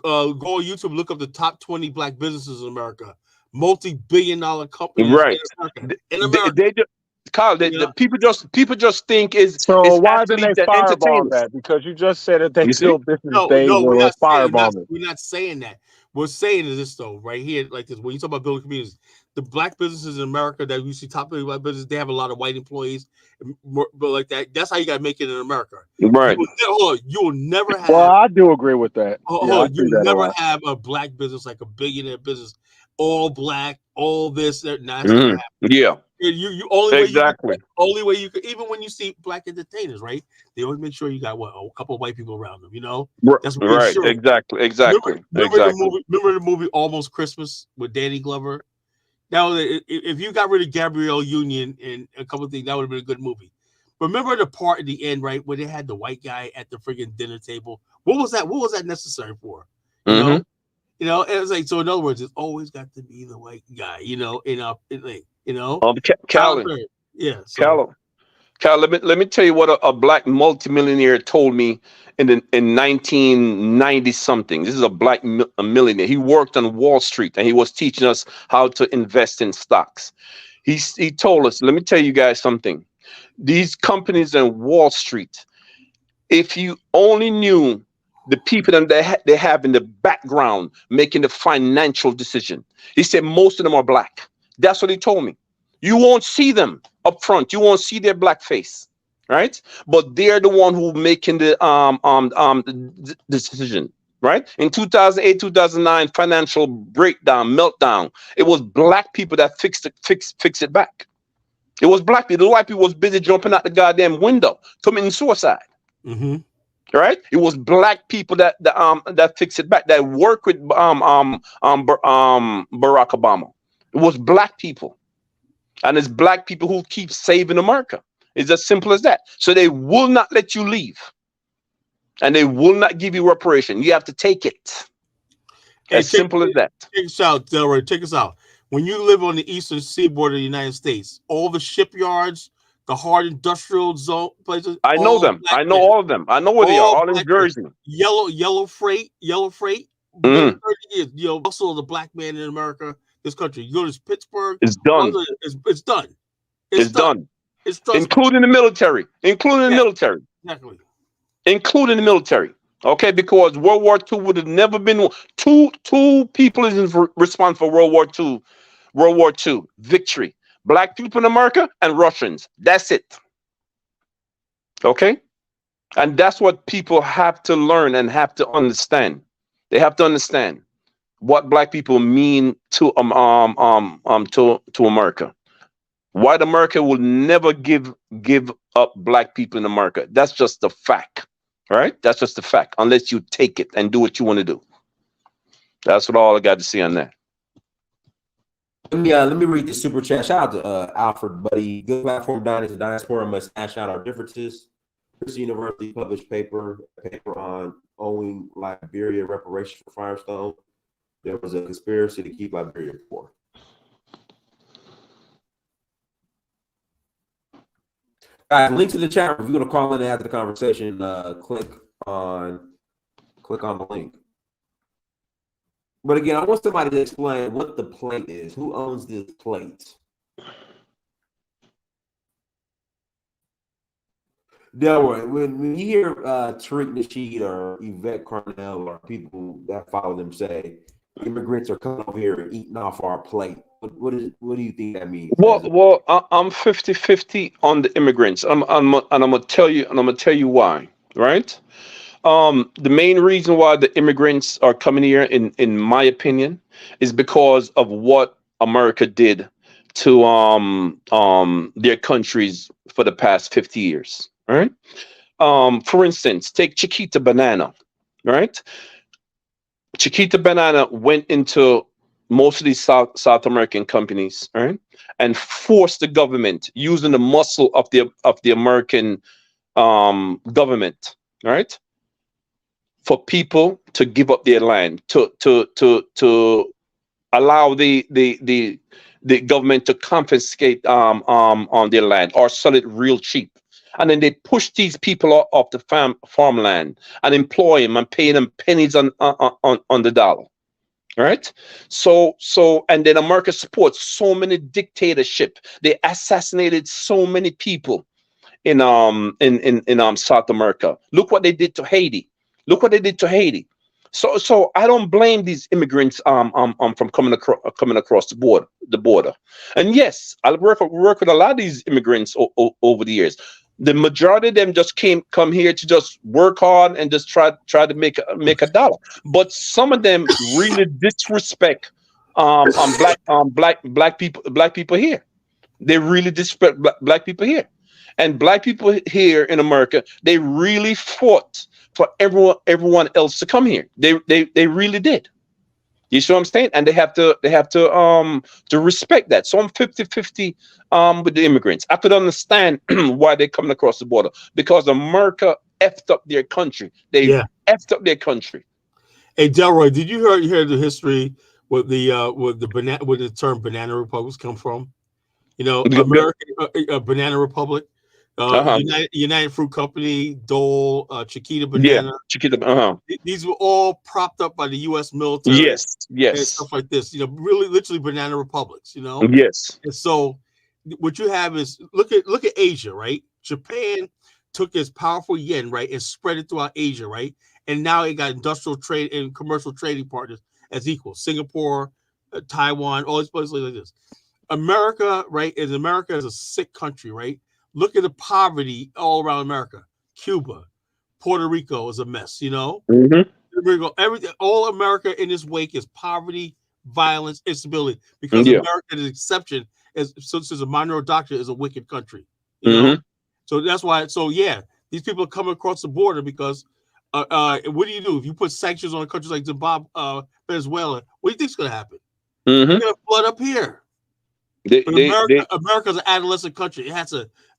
Go on YouTube, look up the top 20 black businesses in America, multi-billion-dollar companies in Right. America. In They, America, they just, Kyle, you know. the people just think So is why didn't they athletes and fireball entertainers. that? Because you just said that they You see? built business, No, they no, were firebombing. we're not saying that. We're saying is this though, right here, like this. When you talk about building communities, the black businesses in America that you see top 30 black businesses, they have a lot of white employees, but like that. That's how you got to make it in America. Right. You will never Well, have. I do agree with that. Yeah, I see You'll that a never lot. have a black business like a billionaire business, all black, all this. That. Nah, that's not gonna Mhm. happen. Yeah. You only Exactly. way you could, even when you see black entertainers, right? They always make sure you got a couple of white people around them. You know, that's Right. reassuring. Exactly. Exactly. Exactly. Remember the movie Almost Christmas with Danny Glover? Now, if you got rid of Gabrielle Union and a couple of things, that would have been a good movie. Remember the part at the end, right, where they had the white guy at the friggin' dinner table? What was that? What was that necessary for? You know, Mm-hmm. and it's like, so in other words, it's always got to be the white guy. You know, Tyler Callie, Perry. Yeah. So Callie, let me tell you what a black multimillionaire told me in 1990 something. This is a black a millionaire. He worked on Wall Street and he was teaching us how to invest in stocks. He told us, let me tell you guys something. These companies in Wall Street, if you only knew the people that they have in the background making the financial decision, he said most of them are black. That's what he told me. You won't see them up front. You won't see their black face, right? But they're the one who making the decision, right? In 2008, 2009 financial breakdown, meltdown, it was black people that fix it back. It was black people. The white people was busy jumping out the goddamn window, committing suicide. mm-hmm. Right? It was black people that fixed it back, that worked with Barack Obama. It was black people, and it's black people who keep saving America. It's as simple as that. So they will not let you leave, and they will not give you reparation. You have to take it. Hey, As simple as that. Check us out, Delroy. Check us out. When you live on the eastern seaboard of the United States, all the shipyards, the hard industrial zone places, I know all them. black I know men. all of them. I know where they are. All All in black men. Jersey. Yellow freight. Been 30 years. You know, also the black man in America, this country. You go to Pittsburgh, It's done. it's done. It's done. It's done. Including the military. Including the military. Exactly. Including the military. Okay, because World War II would have never been two people is responsible for World War II. World War II victory. Black people in America and Russians. That's it. Okay, and that's what people have to learn and have to understand. They have to understand what black people mean to to America. White America will never give up black people in America. That's just a fact. Right? That's just a fact. Unless you take it and do what you want to do. That's what all I got to see on that. Let me read the super chat. Shout out to Alfred, buddy. Good platform, Dynasty Diaspora must hash out our differences. Princeton University published paper on owing Liberia reparations for Firestone. There was a conspiracy to keep Liberia poor. Guys, link to the chat. If you're gonna call in after the conversation, click on the link. But again, I want somebody to explain what the plate is. Who owns this plate? Delroy, when you hear Tariq Nasheed or Yvette Carnell or people that follow them say immigrants are coming over here and eating off our plate, what do you think that means? I'm 50-50 on the immigrants. And I'm gonna tell you why, right? The main reason why the immigrants are coming here, in my opinion, is because of what America did to their countries for the past 50 years. Right? For instance, take Chiquita Banana, right? Chiquita Banana went into most of these South American companies, right, and forced the government using the muscle of the American government, right, for people to give up their land, to allow the government to confiscate on their land or sell it real cheap. And then they push these people off the farmland and employ them and pay them pennies on the dollar. Right? And then America supports so many dictatorship. They assassinated so many people in South America. Look what they did to Haiti. Look what they did to Haiti. So I don't blame these immigrants from coming across the border. And yes, I work with a lot of these immigrants over the years. The majority of them just come here to just work hard and just try to make a dollar. But some of them really disrespect black people here. They really disrespect black people here. And black people here in America, they really fought for everyone else to come here. They really did. You see what I'm saying? And they have to respect that. So I'm 50-50 with the immigrants. I could understand why they're coming across the border, because America effed up their country. They effed up their country. Hey, Delroy, did you hear the history with the term banana republics come from? You know, American Banana Republic, United Fruit Company, Dole, Chiquita Banana. Yeah, Chiquita. These were all propped up by the U.S. military. Yes. And stuff like this. You know, really, literally banana republics. You know. Yes. And so, what you have is look at Asia, right? Japan took its powerful yen, right, and spread it throughout Asia, right, and now it got industrial trade and commercial trading partners as equal. Singapore, Taiwan, all these places like this. America, right? America is a sick country, right? Look at the poverty all around America. Cuba, Puerto Rico is a mess, you know? Everything, all America in its wake is poverty, violence, instability. Because America is an exception, since a monroe doctrine is a wicked country. You know? So that's why, these people are coming across the border because what do you do? If you put sanctions on countries like Zimbabwe, Venezuela, what do you think is going to happen? They're going to flood up here. America's an adolescent country. It has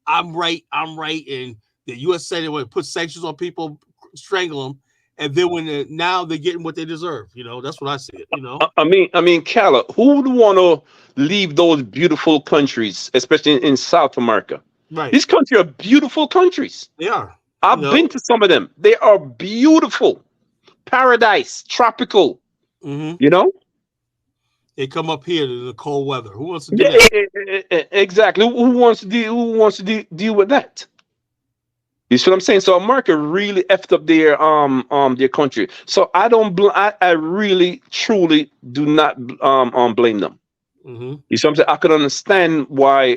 I'm right, and the U.S. said it would put sanctions on people, strangle them, and then now they're getting what they deserve. You know, that's what I see. You know, I mean, Calla, who would want to leave those beautiful countries, especially in South America? Right. These countries are beautiful countries. They are. I've been to some of them. They are beautiful, paradise, tropical. You know. They come up here to the cold weather. Who wants to do that? Exactly. Who wants to deal with that? You see what I'm saying? So America really effed up their country. So I really truly do not blame them. You see what I'm saying? I could understand why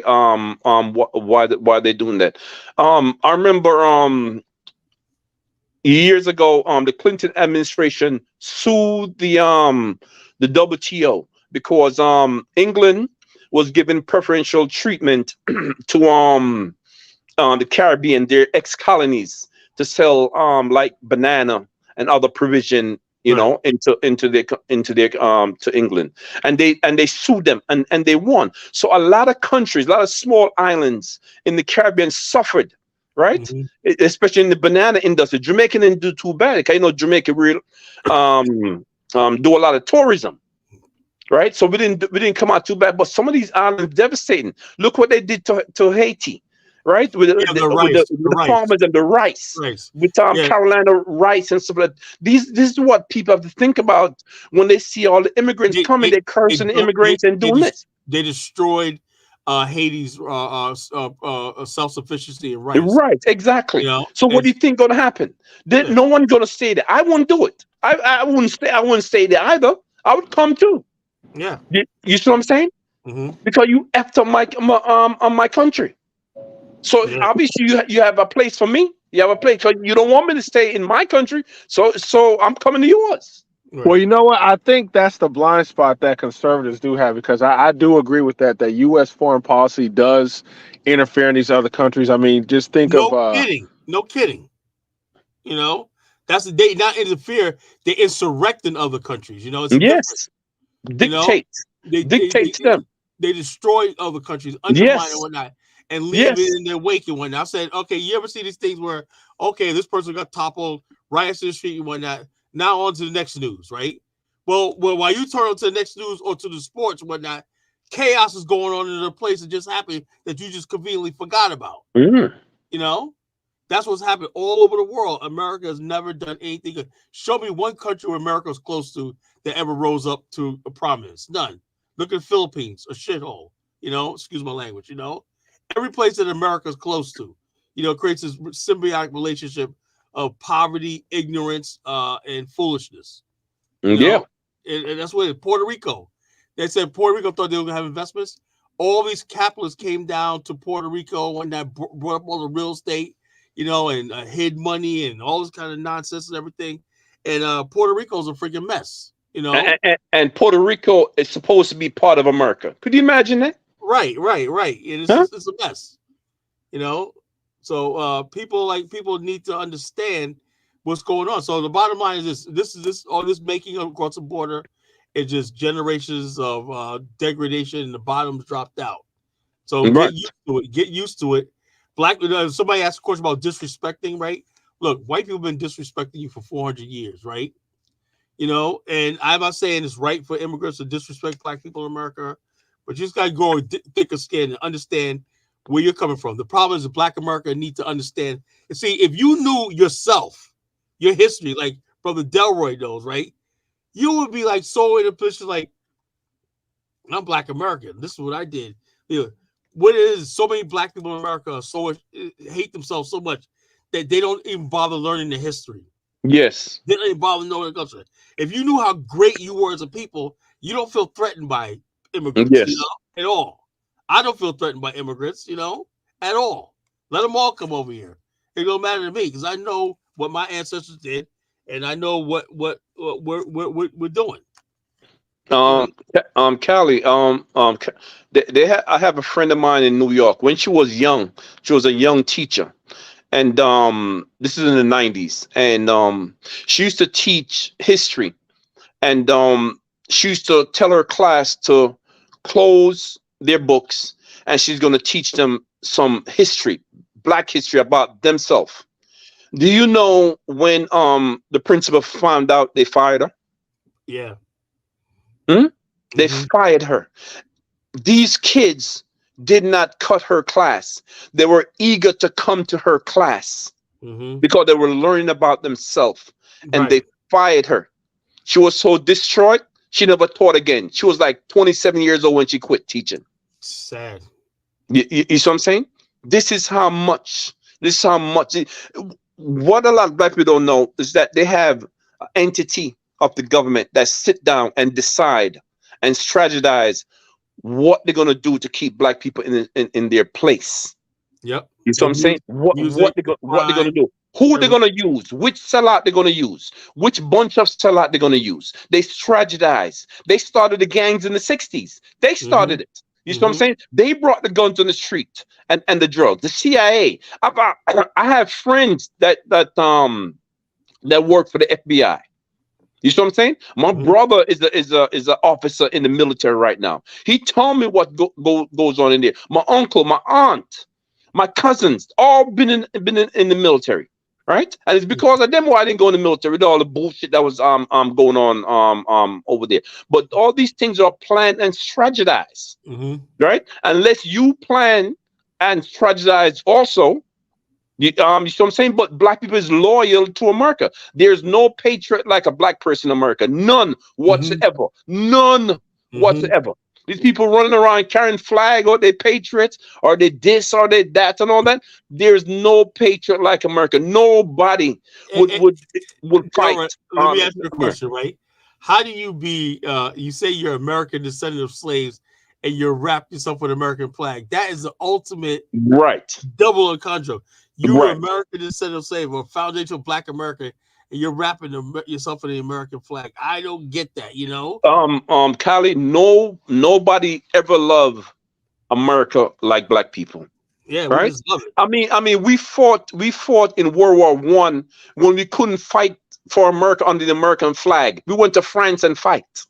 they're doing that. I remember years ago the Clinton administration sued the WTO. Because England was given preferential treatment to the Caribbean, their ex-colonies, to sell like banana and other provision, know, into their to England, and they sued them and they won. So a lot of countries, a lot of small islands in the Caribbean suffered, right? Especially in the banana industry. Jamaica didn't do too bad. Okay, you know, Jamaica really do a lot of tourism. Right, so we didn't come out too bad, but some of these islands devastating. Look what they did to Haiti, right? With Yeah, the rice, the the rice, farmers and the rice, rice. with Yeah, Carolina rice and stuff like that. This is what people have to think about when they see all the immigrants they coming. they They're they cursing the built immigrants and doing this. they destroyed Haiti's self sufficiency in rice. Right, You exactly. know, So what and do you think gonna happen? Then yeah, no one's gonna stay there. I wouldn't do it. I wouldn't stay. I wouldn't stay there either. I would come too. yeah. You see what I'm saying? Hmm. Because you effed on my country. So Yeah. obviously you have a place for me. You have a place. So you don't want me to stay in my country. So I'm coming to yours. Well, Right. you know what? I think that's the blind spot that conservatives do have, because I do agree with that U.S. foreign policy does interfere in these other countries. I mean, just think of No kidding. No kidding. You know, that's they not interfere. They insurrect in other countries. You know, it's a difference. Yes, You know, dictate, they they they, dictate to them. they destroy other countries, undermine and Yes, whatnot, and leave it yes. in their wake and whatnot. I said, okay, you ever see these things where, okay, this person got toppled, riots in the street and whatnot. Now on to the next news, right? Well, while you turn on to the next news or to the sports and whatnot, chaos is going on in a place that just happened that you just conveniently forgot about. Mm. You know, that's what's happened all over the world. America has never done anything good. Show me one country where America was close to that ever rose up to a prominence. None. Look at the Philippines, a shithole. You know, excuse my language. You know, every place that America is close to, you know, creates this symbiotic relationship of poverty, ignorance, and foolishness. You Yeah. know, and that's what Puerto Rico. They said Puerto Rico thought they were gonna have investments. All these capitalists came down to Puerto Rico when that brought up all the real estate, you know, and hid money and all this kind of nonsense and everything. And Puerto Rico's a freaking mess, you know. And Puerto Rico is supposed to be part of America. Could you imagine that? Right. And it's Huh? just it's a mess, you know. So people need to understand what's going on. So the bottom line is this all this making across the border is just generations of degradation and the bottoms dropped out. So Right. get used to it. Get used to it. Black. Somebody asked a question about disrespecting, right? Look, white people have been disrespecting you for 400 years, right? You know, and I'm not saying it's right for immigrants to disrespect black people in America, but you just got to go thick of skin and understand where you're coming from. The problem is that black America need to understand. And see, if you knew yourself, your history, like Brother Delroy knows, right? You would be like so in a position like, I'm black American. This is what I did. You know, what it is, so many black people in America hate themselves so much that they don't even bother learning the history. Yes. They don't even bother knowing the culture. If you knew how great you were as a people, you don't feel threatened by immigrants, you Yes. know, at all. I don't feel threatened by immigrants, you know, at all. Let them all come over here. It don't matter to me because I know what my ancestors did, and I know what we're doing. You know, Callie, I have a friend of mine in New York. When she was young, she was a young teacher, and this is in the '90s, and she used to teach history, and she used to tell her class to close their books, and she's going to teach them some history, Black history about themselves. Do you know when the principal found out, they fired her? yeah. Hmm? They Mm-hmm. fired her. These kids did not cut her class. They were eager to come to her class Mm-hmm. because they were learning about themselves, and they Right. fired her. She was so distraught, she never taught again. She was like 27 years old when she quit teaching. Sad. You see what I'm saying? This is how much, this is how much. What a lot of black people don't know is that they have an entity of the government that sit down and decide and strategize what they're going to do to keep black people in their place. Yep. You see what The I'm saying? music, the What they're going to crime, do? Who they're everything. going to use? Which sellout they're going to use? Which bunch of sellout they're going to use? They strategize. They started the gangs in the '60s. They Mm-hmm. started it. You see what I'm Mm-hmm. saying? They brought the guns on the street and the drugs. The CIA. I have friends that work for the FBI. You see what I'm saying? My Mm-hmm. brother is a officer in the military right now. He told me what goes on in there. My uncle, my aunt, my cousins, all been in the military, right? And it's because of them why I didn't go in the military with all the bullshit that was going on over there. But all these things are planned and strategized, Mm-hmm. right? Unless you plan and strategize also. You see what I'm saying? But black people is loyal to America. There's no patriot like a black person in America. None whatsoever. None whatsoever. These people running around carrying flag, or they patriots, or they this, or they that, and all that. There's no patriot like America. Nobody would fight. Let me ask you a question, right? How do you be? You say you're American descendant of slaves, and you wrap yourself with American flag. That is the ultimate double entendre. You're American descendant of slave, or foundational Black American, and you're wrapping yourself in the American flag. I don't get that, you know. Kali, nobody ever loved America like black people. Yeah, right. We just love it. I mean, we fought in World War I when we couldn't fight for America under the American flag. We went to France and fight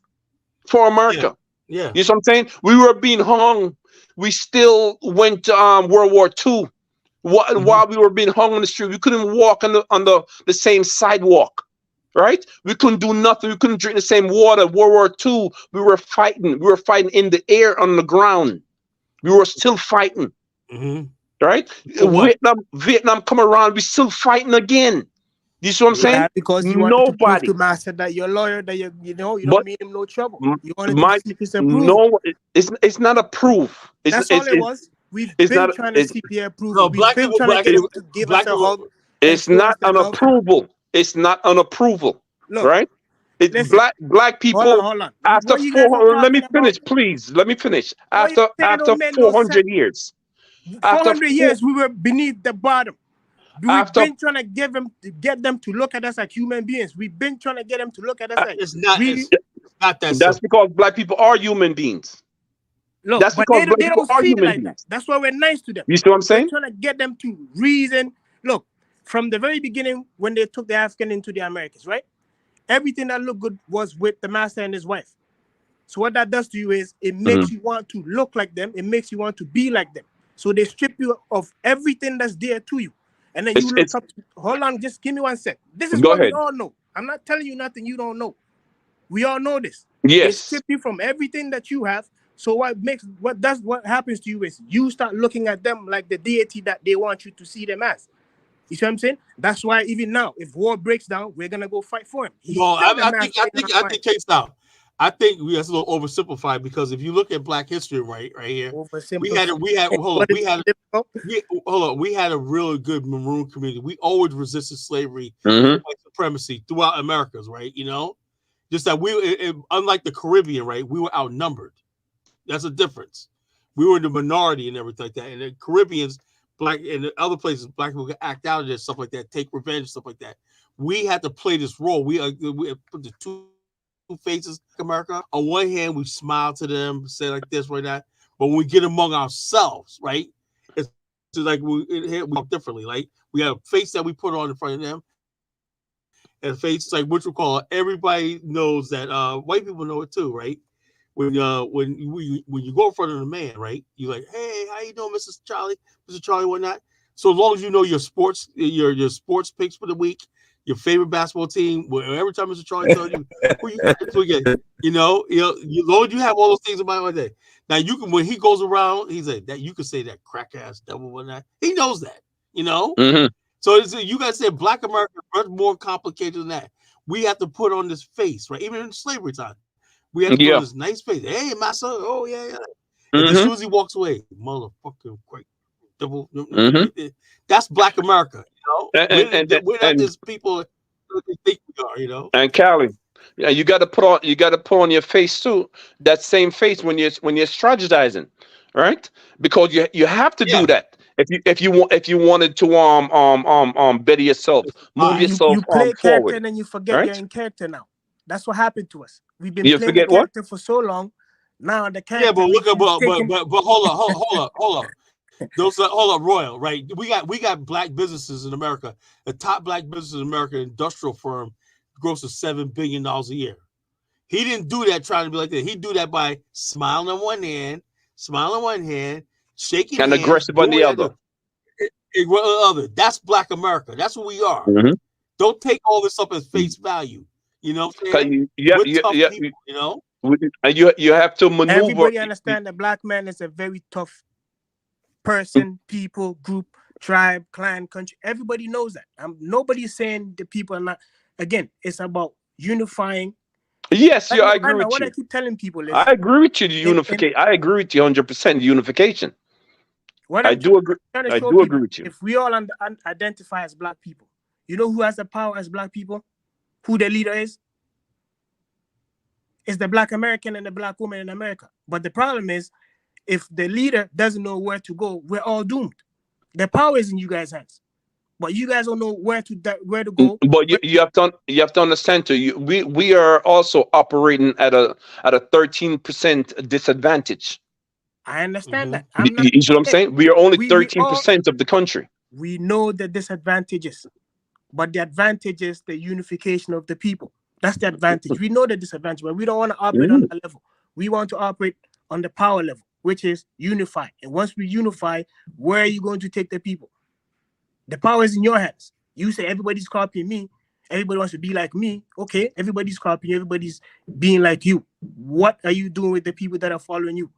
for America. Yeah. You know what I'm saying? We were being hung. We still went to World War II. While we were being hung on the street, we couldn't walk on the same sidewalk, right? We couldn't do nothing. We couldn't drink the same water. World War II, we were fighting. We were fighting in the air, on the ground. We were still fighting, right? Vietnam come around, we still fighting again. You see what I'm saying? Because you want to prove to master that you're loyal, that you don't mean him no trouble. You wanted to see his approval. No, it's not a proof. That's all it was. We've been trying to see the approval. We've been trying to get him to give us a hug. It's not an approval. It's not an approval. Look, right? It's black people. Hold on. After 400, let me finish, please. Let me finish. After 400 years. 400 years, we were beneath the bottom. We've been trying to get them to look at us like human beings. We've been trying to get them to look at us like it's not that. That's because black people are human beings. Look, that's because they don't see it like that. That's why we're nice to them. You see what I'm saying? We're trying to get them to reason. Look, from the very beginning, when they took the African into the Americas, right? Everything that looked good was with the master and his wife. So what that does to you is it makes you want to look like them. It makes you want to be like them. So they strip you of everything that's dear to you. And then you look up. Hold on, just give me 1 sec. This is what we all know. I'm not telling you nothing you don't know. We all know this. Yes. They strip you from everything that you have. So what happens to you is you start looking at them like the deity that they want you to see them as. You see what I'm saying? That's why even now, if war breaks down, we're gonna go fight for him. I think case out. I think that's a little oversimplified, because if you look at Black history, right here, we had a really good Maroon community. We always resisted slavery, white supremacy throughout Americas, right? You know, just that unlike the Caribbean, right? We were outnumbered. That's a difference. We were in the minority and everything like that. And the Caribbeans, black, and the other places, black people could act out of this, stuff like that, take revenge, stuff like that. We had to play this role. We put the two faces of America. On one hand, we smile to them, say like this, right now. But when we get among ourselves, right, it's like we talk differently. Like we have a face that we put on in front of them, and a face like which we call everybody knows that white people know it too, right? When you go in front of the man, right? You're like, hey, how you doing, Mr. Charlie, whatnot. So as long as you know your sports picks for the week, your favorite basketball team, every time Mr. Charlie tells you, who you get, you know, as long as you have all those things in mind one day. Now you can, when he goes around, he's like that. You can say that crack ass devil, whatnot. He knows that, you know. So you guys said Black America is much more complicated than that. We have to put on this face, right? Even in slavery time. We have to put on this nice face. Hey, master. Oh, yeah. And as soon as he walks away, motherfucking great devil. That's Black America, you know? We're not just people that think we are, you know? And Callie, yeah, you got to put on your face too. That same face when you're strategizing, right? Because you have to do that. If you wanted to better yourself, move yourself you play forward, character and then you forget you're in character now. That's what happened to us. We've been playing the character for so long. Now the character. Yeah, but look at but hold up. Those hold up, Royal, right? We got black businesses in America. The top black business in America, industrial firm, grosses $7 billion a year. He didn't do that trying to be like that. He do that by smiling on one hand, shaking and hands, aggressive on the other. That's Black America. That's what we are. Don't take all this up as face value. You know what I'm saying? We're tough people, you know? And you have to maneuver. Everybody understand that Black man is a very tough person, people, group, tribe, clan, country. Everybody knows that. Nobody's saying the people are not. Again, it's about unifying. Yes, yeah, I agree Right now, with what I you. keep telling people is, I agree with you. The in unification. I agree with you 100%. Unification. what I I'm do agree. trying to I show do agree people, with you. if we all identify as black people, you know who has the power as black people? Who the leader is? It's the black American and the black woman in America. But the problem is, if the leader doesn't know where to go, we're all doomed. The power is in you guys' hands, but you guys don't know where to go. But you have to understand too. We are also operating at a 13% disadvantage. I understand that. You, I'm not. you see what I'm saying? We are only We all 13% of the country. we know the disadvantages, but the advantage is the unification of the people. That's the advantage. We know the disadvantage, but we don't want to operate on that level. We want to operate on the power level, which is unify. And once we unify, where are you going to take the people? The power is in your hands. You say everybody's copying me. Everybody wants to be like me. Okay, everybody's copying. Everybody's being like you. What are you doing with the people that are following you?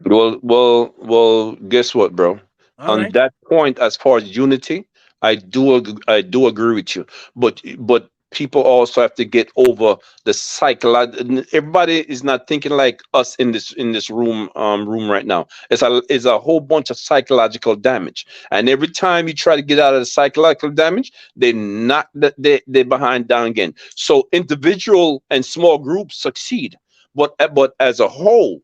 Well. Guess what, bro? All On right. that point, as far as unity, I do agree with you. But people also have to get over the psychological. Everybody is not thinking like us in this room right now. It's a whole bunch of psychological damage, and every time you try to get out of the psychological damage, they knock they behind down again. So individual and small groups succeed, but as a whole.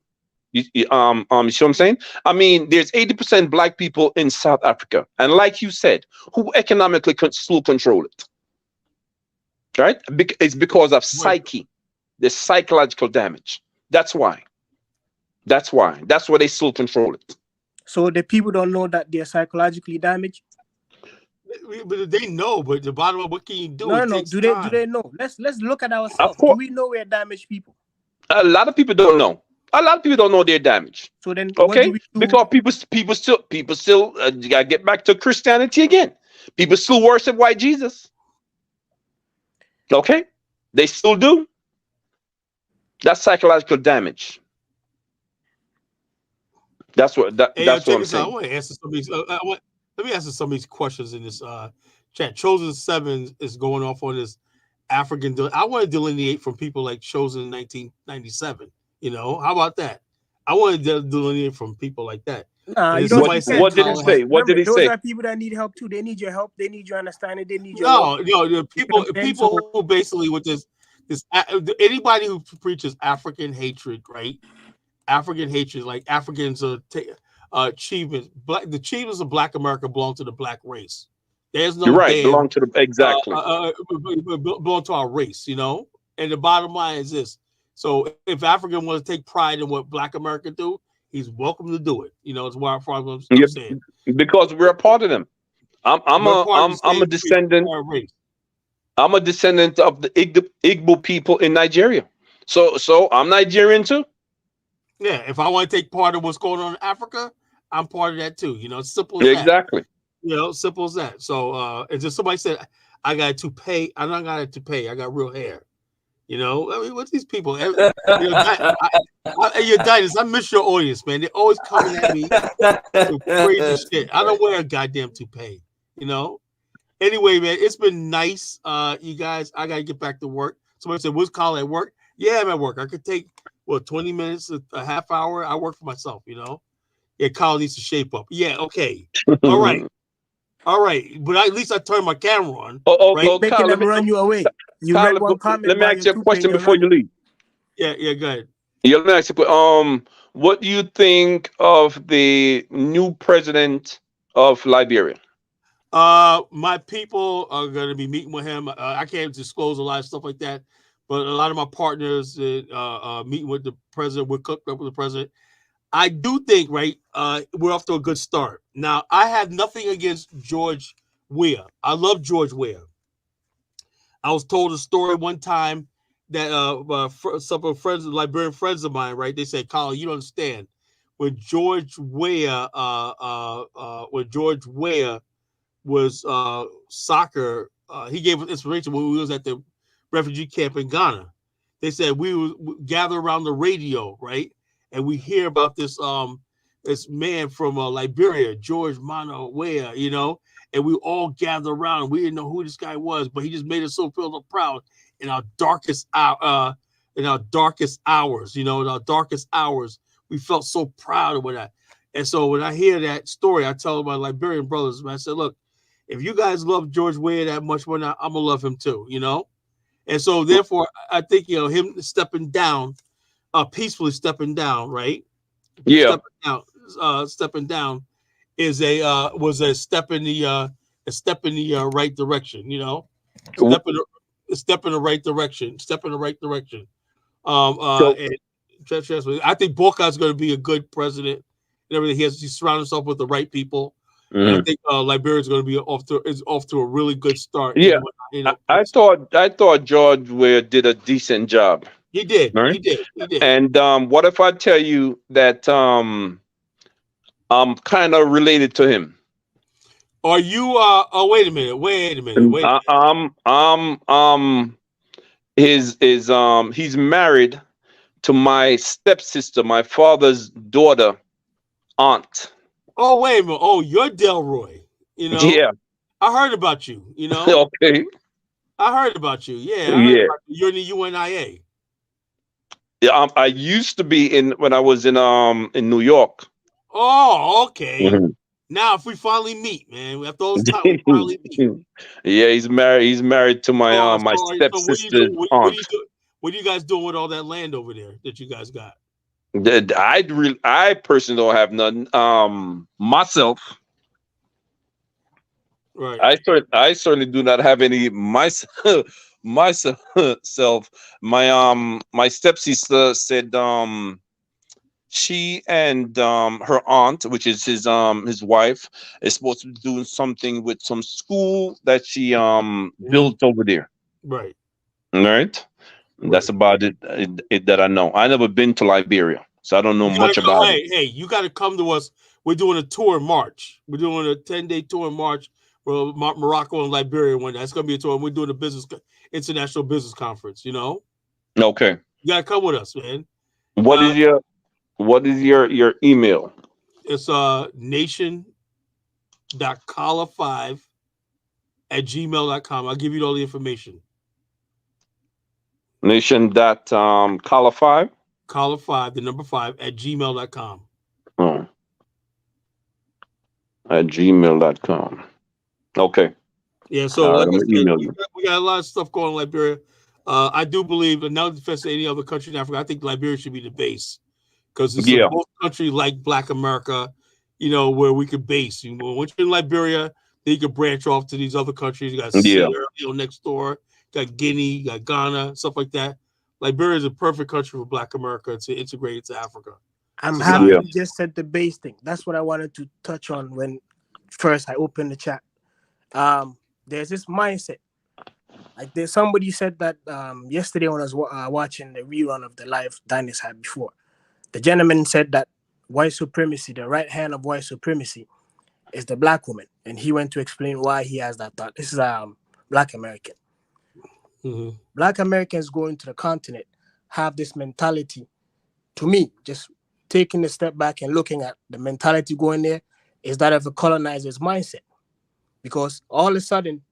You see what I'm saying? I mean, there's 80% black people in South Africa, and like you said, who economically still control it, right? It's because of psyche, the psychological damage. That's why. That's why. That's why they still control it. So the people don't know that they're psychologically damaged. But they know. But the bottom of what can you do? No, It no. takes Do time. they know? Let's look at Of ourselves. Do course, we know we're damaged people? a lot of people don't know. A lot of people don't know their damage. So then, what do Okay, we do? because people still gotta get back to Christianity again. People still worship white Jesus. Okay, they still do. That's psychological damage. Hey, That's what check I'm this out. I saying. want to answer some of these. Let me answer some of these questions in this chat. Chosen 7 is going off on this African. I want to delineate from people like Chosen in 1997. You know, how about that? I want to delineate from people like that. Nah, And you then don't. What somebody said what did he Kyle had say? What Remember, did he those say? are people that need help too. They need your help. They need your understanding. They need your love. no. The You know people what I'm saying? So who basically with this anybody who preaches African hatred, right? African hatred, like Africans achievements. The achievements of Black America belong to the Black race. There's You're no right. damn Belong to the exactly. belong to our race, you know. And the bottom line is this: so if African wants to take pride in what Black America do, he's welcome to do it. You know, it's why I'm Yep. saying Because we're a part of them. we're part of the I'm a same descendant. race. I'm a descendant of the Igbo people in Nigeria. So I'm Nigerian too. Yeah, if I want to take part of what's going on in Africa, I'm part of that too. You know, it's simple as that. Exactly. You know, simple as that. So, it's just somebody said, I got a toupee. I don't got a toupee. I got real hair. You know, I mean, what's these people? You know, you're Dinas. I miss your audience, man. They're always coming at me with crazy shit. I don't wear a goddamn toupee. You know. Anyway, man, it's been nice. You guys, I gotta get back to work. Somebody said, "Was Kyle at work?" Yeah, I'm at work. I could take 20 minutes, a half hour. I work for myself. You know. Yeah, Kyle needs to shape up. Yeah, okay, all right. All right, but at least I turned my camera on, right? making Kyle, them run you away. You Kyle, read one comment let me about ask your you a toupee and question you're before you running. leave. Yeah, go ahead. Yeah, let me ask you. What do you think of the new president of Liberia? My people are gonna be meeting with him. I can't disclose a lot of stuff like that, but a lot of my partners meeting with the president. We're cooked up with the president. I do think, right, we're off to a good start. Now, I have nothing against George Weah. I love George Weah. I was told a story one time that some of friends, Liberian friends of mine, right? They said, "Colin, you don't understand. When George Weah, was soccer, he gave us inspiration when we was at the refugee camp in Ghana. They said we would gather around the radio, right, and we hear about this this man from Liberia, George Manoa, you know, and we all gathered around. We didn't know who this guy was, but he just made us so feel so proud in our darkest hours, you know, in our darkest hours, we felt so proud of that. And so when I hear that story, I tell my Liberian brothers, man, I said, look, if you guys love George Weah that much, I'm gonna love him too, you know. And so therefore, I think, you know, him stepping down, peacefully stepping down, right? Yeah. Stepping down is was a step in the right direction, you know. Step in the right direction. So And I think Boca's going to be a good president and everything. He's surrounded himself with the right people, and I think Liberia is going to be off to a really good start. yeah, You know, I thought George Weah did a decent job. he did. Right? He did. And what if I tell you that I'm kind of related to him? Are you? Oh, wait a minute. He's married to my stepsister, my father's daughter, aunt. Oh, wait a minute. Oh, you're Delroy. You know. Yeah. I heard about you. You know. Okay. I heard about you. Yeah. I heard about you. You're in the UNIA. Yeah. I used to be when I was in New York. Oh, okay. Now, if we finally meet, man, after all this time, we finally meet. Yeah, he's married. He's married to my my stepsister's aunt. What are you guys doing with all that land over there that you guys got? I personally don't have none. Myself, right. I certainly do not have any myself. My stepsister said she and her aunt, which is his wife, is supposed to be doing something with some school that she built over there. Right. All right. That's about it that I know. I never been to Liberia, so I don't know much about it. Hey, you got to come to us. We're doing a tour in March. We're doing a 10-day tour in March for Morocco and Liberia. That's going to be a tour. We're doing a international business conference. You know. Okay. You got to come with us, man. What is your email? It's nation.kala5@gmail.com. I'll give you all the information. Nation.kala5? Kala5, the number 5 @gmail.com. Oh. At gmail.com. Okay. Yeah, so like I said, email we got a lot of stuff going in Liberia. I do believe, and now defense of any other country in Africa, I think Liberia should be the base. Because it's a both country like Black America, you know, where we could base. You know, once you're in Liberia, then you can branch off to these other countries. You got Sierra, you know, next door. You got Guinea, you got Ghana, stuff like that. Liberia is a perfect country for Black America to integrate into Africa. I'm happy you just said the base thing. That's what I wanted to touch on when first I opened the chat. There's this mindset. Like somebody said that yesterday when I was watching the rerun of the live Diners had before. The gentleman said that white supremacy, the right hand of white supremacy, is the Black woman, and he went to explain why he has that thought. This is Black American. Mm-hmm. Black Americans going to the continent have this mentality. To me, just taking a step back and looking at the mentality going there is that of a colonizer's mindset, because all of a sudden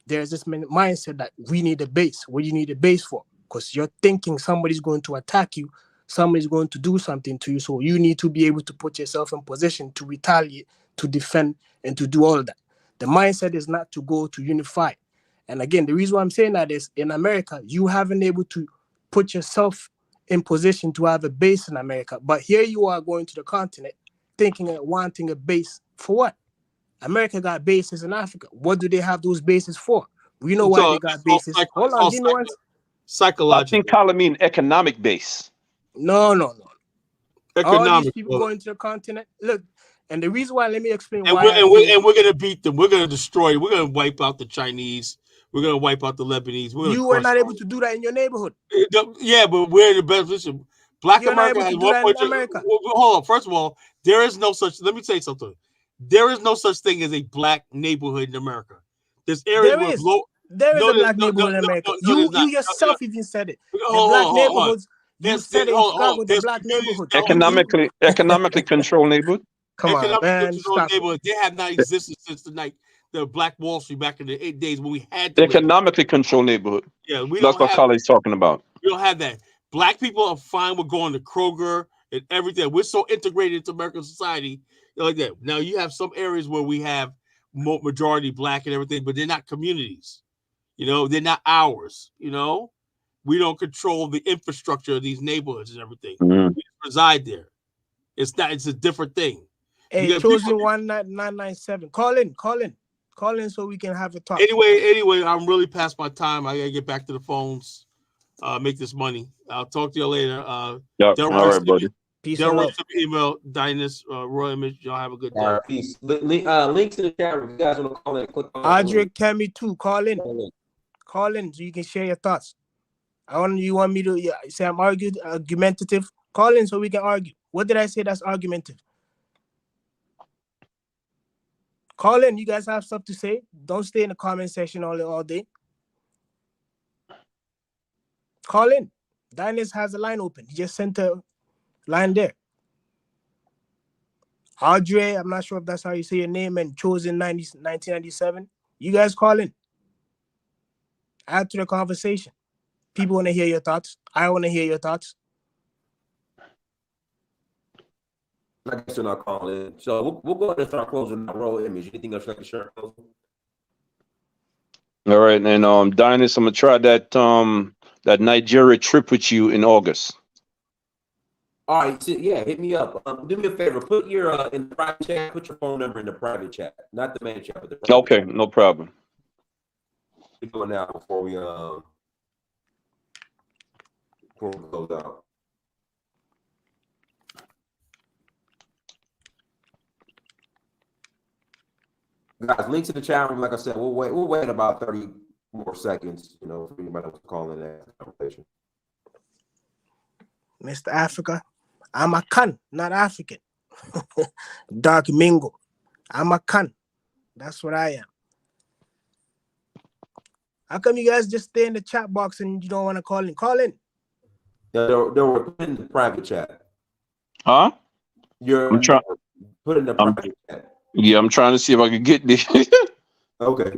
there's this mindset that we need a base. What do you need a base for? Because you're thinking somebody's going to attack you. Somebody's going to do something to you, so you need to be able to put yourself in position to retaliate, to defend, and to do all of that. The mindset is not to go to unify. And again, the reason why I'm saying that is in America, you haven't able to put yourself in position to have a base in America. But here you are going to the continent thinking and wanting a base for what? America got bases in Africa. What do they have those bases for? We know why they got bases. Hold on, give me one. Psychological. I think Kala mean economic base. No. Economic. All these people going to the continent. Look, and the reason why, let me explain why. We're gonna beat them. We're gonna destroy. We're gonna wipe out the Chinese. We're gonna wipe out the Lebanese. You were not able to do that in your neighborhood. Yeah, but we're in the best position. Black America has 1.2. America. Hold on. First of all, there is no such. Let me tell you something. There is no such thing as a Black neighborhood in America. There's areas there is. There is a Black neighborhood in America. You yourself even said it. The Black neighborhoods. You said in Chicago, the black neighborhood. Economically controlled neighborhood. Come on, man. Stop. Neighborhood. They have not existed since the Black Wall Street back in the 8 days when we had to Economically controlled neighborhood. Yeah, That's what Khalid's talking about. We don't have that. Black people are fine with going to Kroger and everything. We're so integrated into American society like that. Now you have some areas where we have majority black and everything, but they're not communities. They're not ours. We don't control the infrastructure of these neighborhoods and everything. Mm-hmm. We reside there. It's a different thing. Hey, chosen 1997. Call in so we can have a talk. Anyway, I'm really past my time. I gotta get back to the phones. Make this money. I'll talk to you later. Yeah, all right, buddy. Peace and love. Email Dynas, Royal Image. Y'all have a good day. All right, peace. Links in the chat if you guys want to call in. Click on Audrey, Kemi too. Call in so you can share your thoughts. You want me to say I'm argumentative? Call in so we can argue. What did I say that's argumentative? Call in. You guys have stuff to say. Don't stay in the comment section all day. Call in. Dynas has a line open. He just sent a line there. Audrey, I'm not sure if that's how you say your name, and chosen 1997. You guys call in. Add to the conversation. People want to hear your thoughts. I want to hear your thoughts. I guess you're not calling in. So we'll go ahead and start closing the Royal Image. Anything else you like to share? All right, and Dynas, I'm gonna try that Nigeria trip with you in August. All right, so yeah, hit me up. Do me a favor, put your in the private chat, put your phone number in the private chat, not the main chat, but the private Okay, chat. no problem. We're doing now before we close out. Guys, links in the chat room. Like I said, we'll wait about 30 more seconds, for anybody wants to call in that conversation. Mr. Africa, I'm a Khan, not African. Dark Mingo, I'm a Khan. That's what I am. How come you guys just stay in the chat box and you don't want to call in? Call in. Yeah, they were put in the private chat. Huh? I'm trying. Put in the private chat. Yeah, I'm trying to see if I can get this. Okay.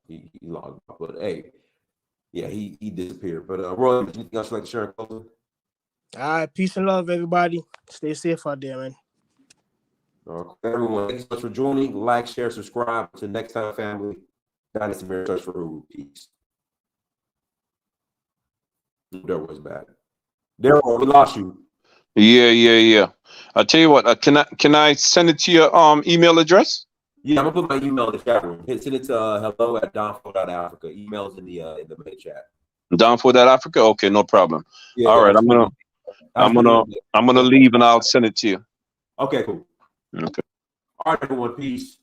He logged off, but hey, yeah, he disappeared. But Roy, anything else you'd like to share? All right, peace and love, everybody. Stay safe out there, man. Everyone, thanks so much for joining. Like, share, subscribe. Until next time, family. Dynasty Mirror Search for Who. Peace. There was bad. Daryl, we lost you. Yeah. I'll tell you what. Can I send it to your email address? Yeah, I'm gonna put my email in the chat room. Send it to hello@donfo.africa. Emails in the main chat. Donfo.africa. Okay, no problem. Yeah, all right, I'm gonna leave and I'll send it to you. Okay, cool. Okay. All right, everyone. Peace.